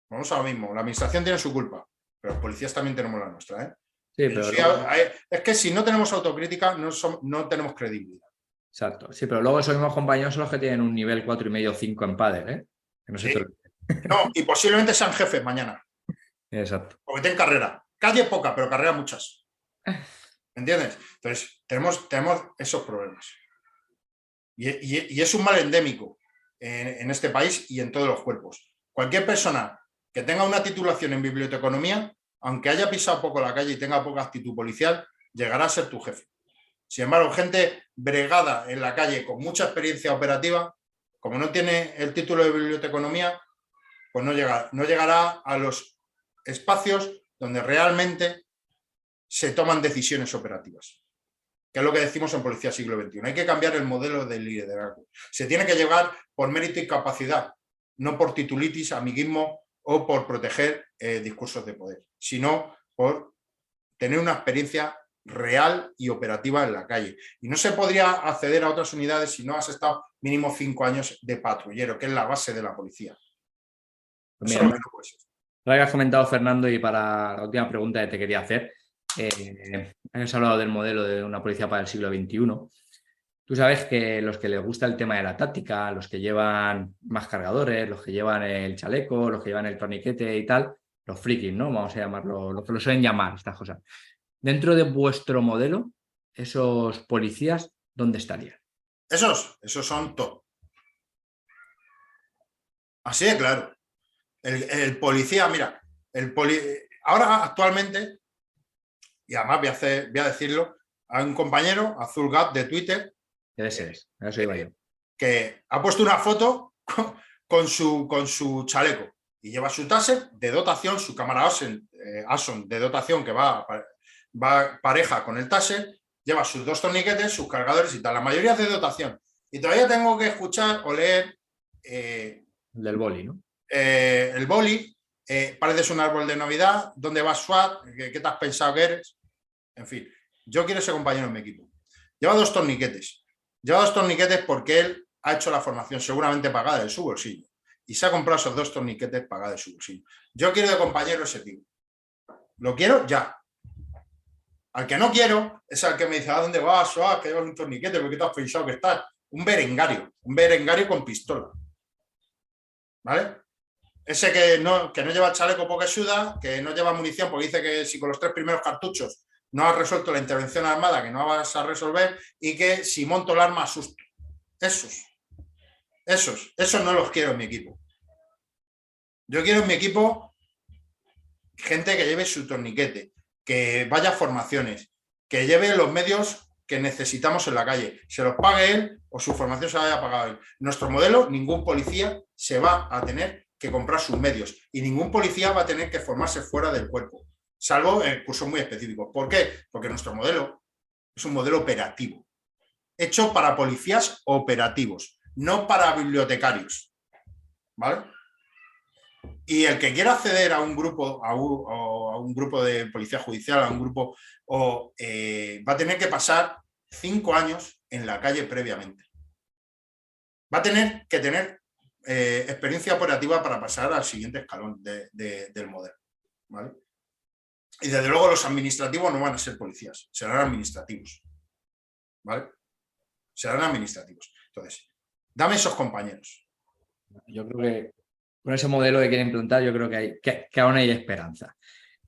Vamos a lo mismo. La administración tiene su culpa, pero los policías también tenemos la nuestra, ¿eh? Sí, pero es que si no tenemos autocrítica, no tenemos credibilidad. Exacto. Sí, pero luego esos mismos compañeros son los que tienen un nivel 4,5 o 5 en pádel, ¿eh? Que no sé Sí. No, y posiblemente sean jefes mañana, Exacto. porque tienen carrera. Calle poca, pero carrera muchas. ¿Entiendes? Entonces, tenemos esos problemas. Y es un mal endémico en este país y en todos los cuerpos. Cualquier persona que tenga una titulación en biblioteconomía, aunque haya pisado poco la calle y tenga poca actitud policial, llegará a ser tu jefe. Sin embargo, gente bregada en la calle con mucha experiencia operativa, como no tiene el título de biblioteconomía, pues no llegará a los espacios donde realmente se toman decisiones operativas, que es lo que decimos en Policía Siglo XXI. Hay que cambiar el modelo de liderazgo. Se tiene que llegar por mérito y capacidad, no por titulitis, amiguismo o por proteger discursos de poder, sino por tener una experiencia real y operativa en la calle. Y no se podría acceder a otras unidades si no has estado mínimo 5 años de patrullero, que es la base de la policía. Pues Eso mira, es lo que no puede ser. lo que has comentado, Fernando, y para la última pregunta que te quería hacer, has hablado del modelo de una policía para el siglo XXI. Tú sabes que los que les gusta el tema de la táctica, los que llevan más cargadores, los que llevan el chaleco, los que llevan el torniquete y tal, los frikis, ¿no? Vamos a llamarlo, lo que lo suelen llamar estas cosas. Dentro de vuestro modelo, esos policías, ¿dónde estarían? Esos son top. Así de claro. El policía, mira, ahora actualmente, y además voy a decirlo, hay un compañero, Azul Gap de Twitter, Ese es, eso iba yo. que ha puesto una foto con su chaleco y lleva su taser de dotación, su cámara Ason de dotación que va pareja con el taser, lleva sus 2 torniquetes, sus cargadores y tal. La mayoría es de dotación. Y todavía tengo que escuchar o leer Del boli, ¿no? el boli, pareces un árbol de Navidad, ¿dónde vas SWAT? ¿Qué te has pensado que eres? En fin, yo quiero ese compañero en mi equipo. Lleva 2 torniquetes. Lleva 2 torniquetes porque él ha hecho la formación seguramente pagada de su bolsillo y se ha comprado esos 2 torniquetes pagados de su bolsillo. Yo quiero de compañero ese tipo. Lo quiero ya. Al que no quiero es al que me dice, ¿a dónde vas? Que llevas un torniquete, ¿por qué te has pensado que estás? Un berengario con pistola. ¿Vale? Ese que no lleva el chaleco porque suda, que no lleva munición porque dice que si con los 3 primeros cartuchos no has resuelto la intervención armada, que no vas a resolver, y que si monto el arma asusto. Esos no los quiero en mi equipo. Yo quiero en mi equipo gente que lleve su torniquete, que vaya a formaciones, que lleve los medios que necesitamos en la calle, se los pague él o su formación se la haya pagado él. Nuestro modelo, ningún policía se va a tener que comprar sus medios y ningún policía va a tener que formarse fuera del cuerpo, salvo en cursos muy específicos. ¿Por qué? Porque nuestro modelo es un modelo operativo, hecho para policías operativos, no para bibliotecarios. ¿Vale? Y el que quiera acceder a un grupo, a un grupo de policía judicial, a un grupo, va a tener que pasar 5 años en la calle previamente. Va a tener que tener experiencia operativa para pasar al siguiente escalón del modelo. ¿Vale? Y desde luego los administrativos no van a ser policías, serán administrativos. ¿Vale? Serán administrativos. Entonces, dame esos compañeros. Yo creo que con ese modelo que quieren implantar, yo creo que aún hay esperanza.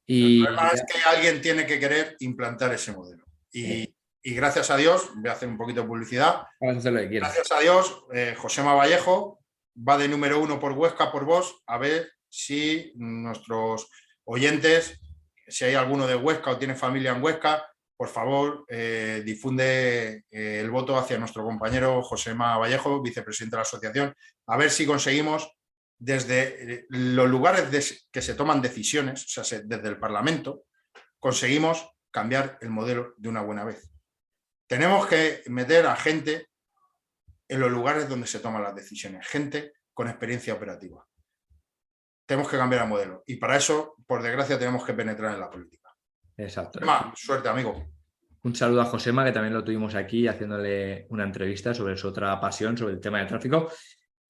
El problema es que alguien tiene que querer implantar ese modelo. Y gracias a Dios, voy a hacer un poquito de publicidad. Vamos a hacer lo que quieras. Gracias a Dios, Josema Vallejo va de número 1 por Huesca, por vos, a ver si nuestros oyentes, si hay alguno de Huesca o tiene familia en Huesca, por favor, difunde el voto hacia nuestro compañero Josema Vallejo, vicepresidente de la asociación, a ver si conseguimos desde los lugares que se toman decisiones, o sea, desde el Parlamento, conseguimos cambiar el modelo de una buena vez. Tenemos que meter a gente en los lugares donde se toman las decisiones, gente con experiencia operativa. Tenemos que cambiar el modelo y para eso, por desgracia, tenemos que penetrar en la política. Exacto. Suerte, amigo. Un saludo a Josema, que también lo tuvimos aquí haciéndole una entrevista sobre su otra pasión, sobre el tema del tráfico.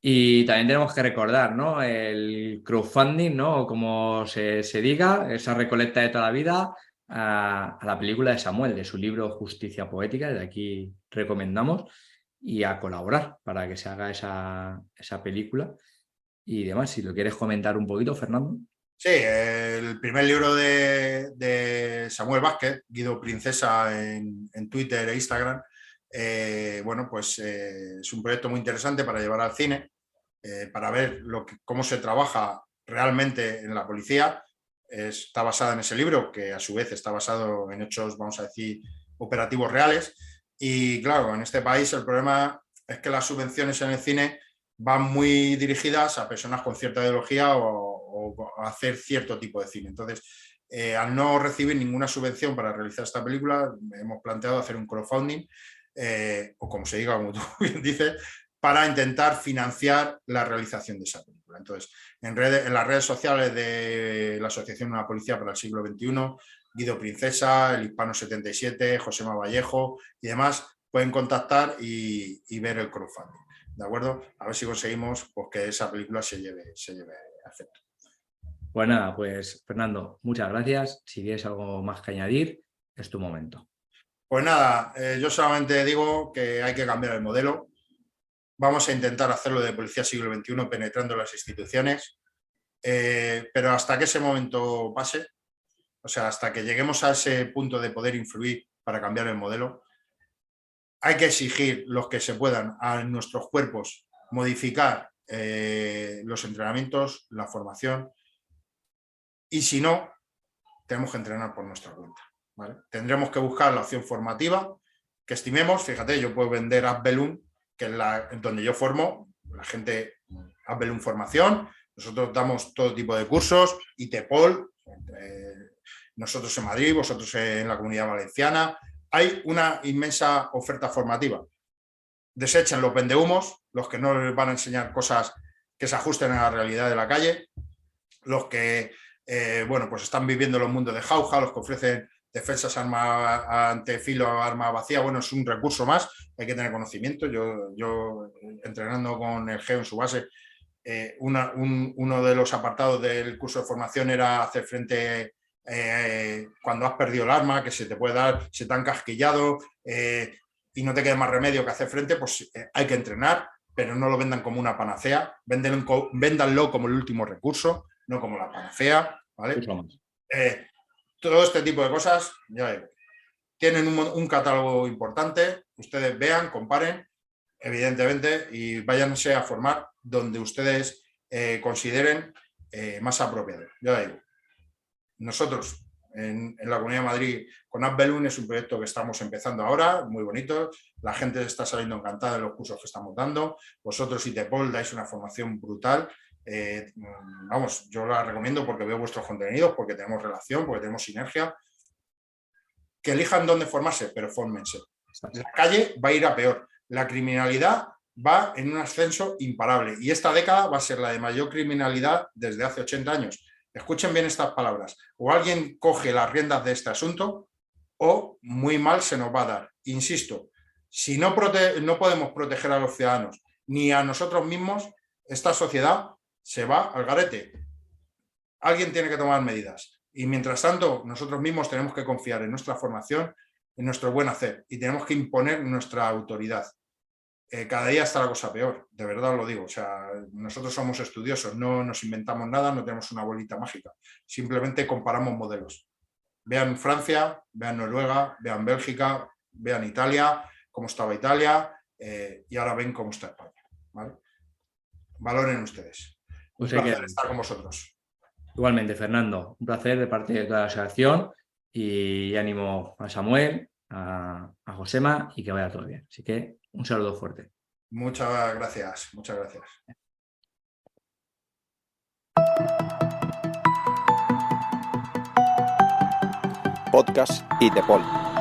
Y también tenemos que recordar, ¿no? El crowdfunding, ¿no? Como se diga, esa recolecta de toda la vida a la película de Samuel, de su libro Justicia Poética, de aquí recomendamos. y a colaborar para que se haga esa película y demás. Si lo quieres comentar un poquito, Fernando. Sí, el primer libro de Samuel Vázquez, Guido Princesa en Twitter e Instagram, bueno, pues es un proyecto muy interesante para llevar al cine, para ver cómo se trabaja realmente en la policía. Está basada en ese libro, que a su vez está basado en hechos, vamos a decir, operativos reales. Y claro, en este país el problema es que las subvenciones en el cine van muy dirigidas a personas con cierta ideología o a hacer cierto tipo de cine. Entonces, al no recibir ninguna subvención para realizar esta película, hemos planteado hacer un crowdfunding, o como se diga, como tú bien dices, para intentar financiar la realización de esa película. Entonces, en las redes sociales de la Asociación Una Policía para el Siglo XXI, Guido Princesa, el Hispano 77, Josema Vallejo y demás, pueden contactar y ver el crowdfunding. ¿De acuerdo? A ver si conseguimos pues, que esa película se lleve a efecto. Pues nada, pues Fernando, muchas gracias. Si tienes algo más que añadir, es tu momento. Pues nada, yo solamente digo que hay que cambiar el modelo. Vamos a intentar hacerlo de Policía Siglo XXI penetrando las instituciones, pero hasta que ese momento pase, o sea, hasta que lleguemos a ese punto de poder influir para cambiar el modelo, hay que exigir los que se puedan a nuestros cuerpos modificar los entrenamientos, la formación, y si no, tenemos que entrenar por nuestra cuenta, ¿vale? Tendremos que buscar la opción formativa que estimemos. Fíjate, yo puedo vender AppBelum, que es donde yo formo, la gente, AppBelum Formación, nosotros damos todo tipo de cursos, ITPOL, nosotros en Madrid, vosotros en la Comunidad Valenciana. Hay una inmensa oferta formativa. Desechen los vendehumos, los que no les van a enseñar cosas que se ajusten a la realidad de la calle, los que bueno, pues están viviendo los mundos de jauja, los que ofrecen defensas ante filo, arma vacía. Bueno, es un recurso más, hay que tener conocimiento. Yo entrenando con el GEO en su base, uno de los apartados del curso de formación era hacer frente cuando has perdido el arma, que se te puede dar, se te han casquillado y no te queda más remedio que hacer frente, pues hay que entrenar, pero no lo vendan como una panacea, véndanlo como el último recurso, no como la panacea, ¿vale? Todo este tipo de cosas, ya tienen un catálogo importante, ustedes vean, comparen, evidentemente, y váyanse a formar donde ustedes consideren más apropiado. Ya digo, nosotros en la Comunidad de Madrid con AppBelum es un proyecto que estamos empezando ahora, muy bonito, la gente está saliendo encantada de los cursos que estamos dando, vosotros ITPOL dais una formación brutal. Vamos, yo la recomiendo porque veo vuestros contenidos, porque tenemos relación, porque tenemos sinergia. Que elijan dónde formarse, pero fórmense. La calle va a ir a peor. La criminalidad va en un ascenso imparable y esta década va a ser la de mayor criminalidad desde hace 80 años. Escuchen bien estas palabras. O alguien coge las riendas de este asunto o muy mal se nos va a dar. Insisto, si no podemos proteger a los ciudadanos ni a nosotros mismos, esta sociedad se va al garete. Alguien tiene que tomar medidas. Y mientras tanto, nosotros mismos tenemos que confiar en nuestra formación, en nuestro buen hacer y tenemos que imponer nuestra autoridad. Cada día está la cosa peor, de verdad lo digo. O sea, nosotros somos estudiosos, no nos inventamos nada, no tenemos una bolita mágica. Simplemente comparamos modelos. Vean Francia, vean Noruega, vean Bélgica, vean Italia, cómo estaba Italia y ahora ven cómo está España, ¿vale? Valoren ustedes. Un placer estar con vosotros. Igualmente, Fernando, un placer de parte de toda la asociación y ánimo a Samuel, a Josema y que vaya todo bien. Así que un saludo fuerte. Muchas gracias, muchas gracias. Podcast ITPOL.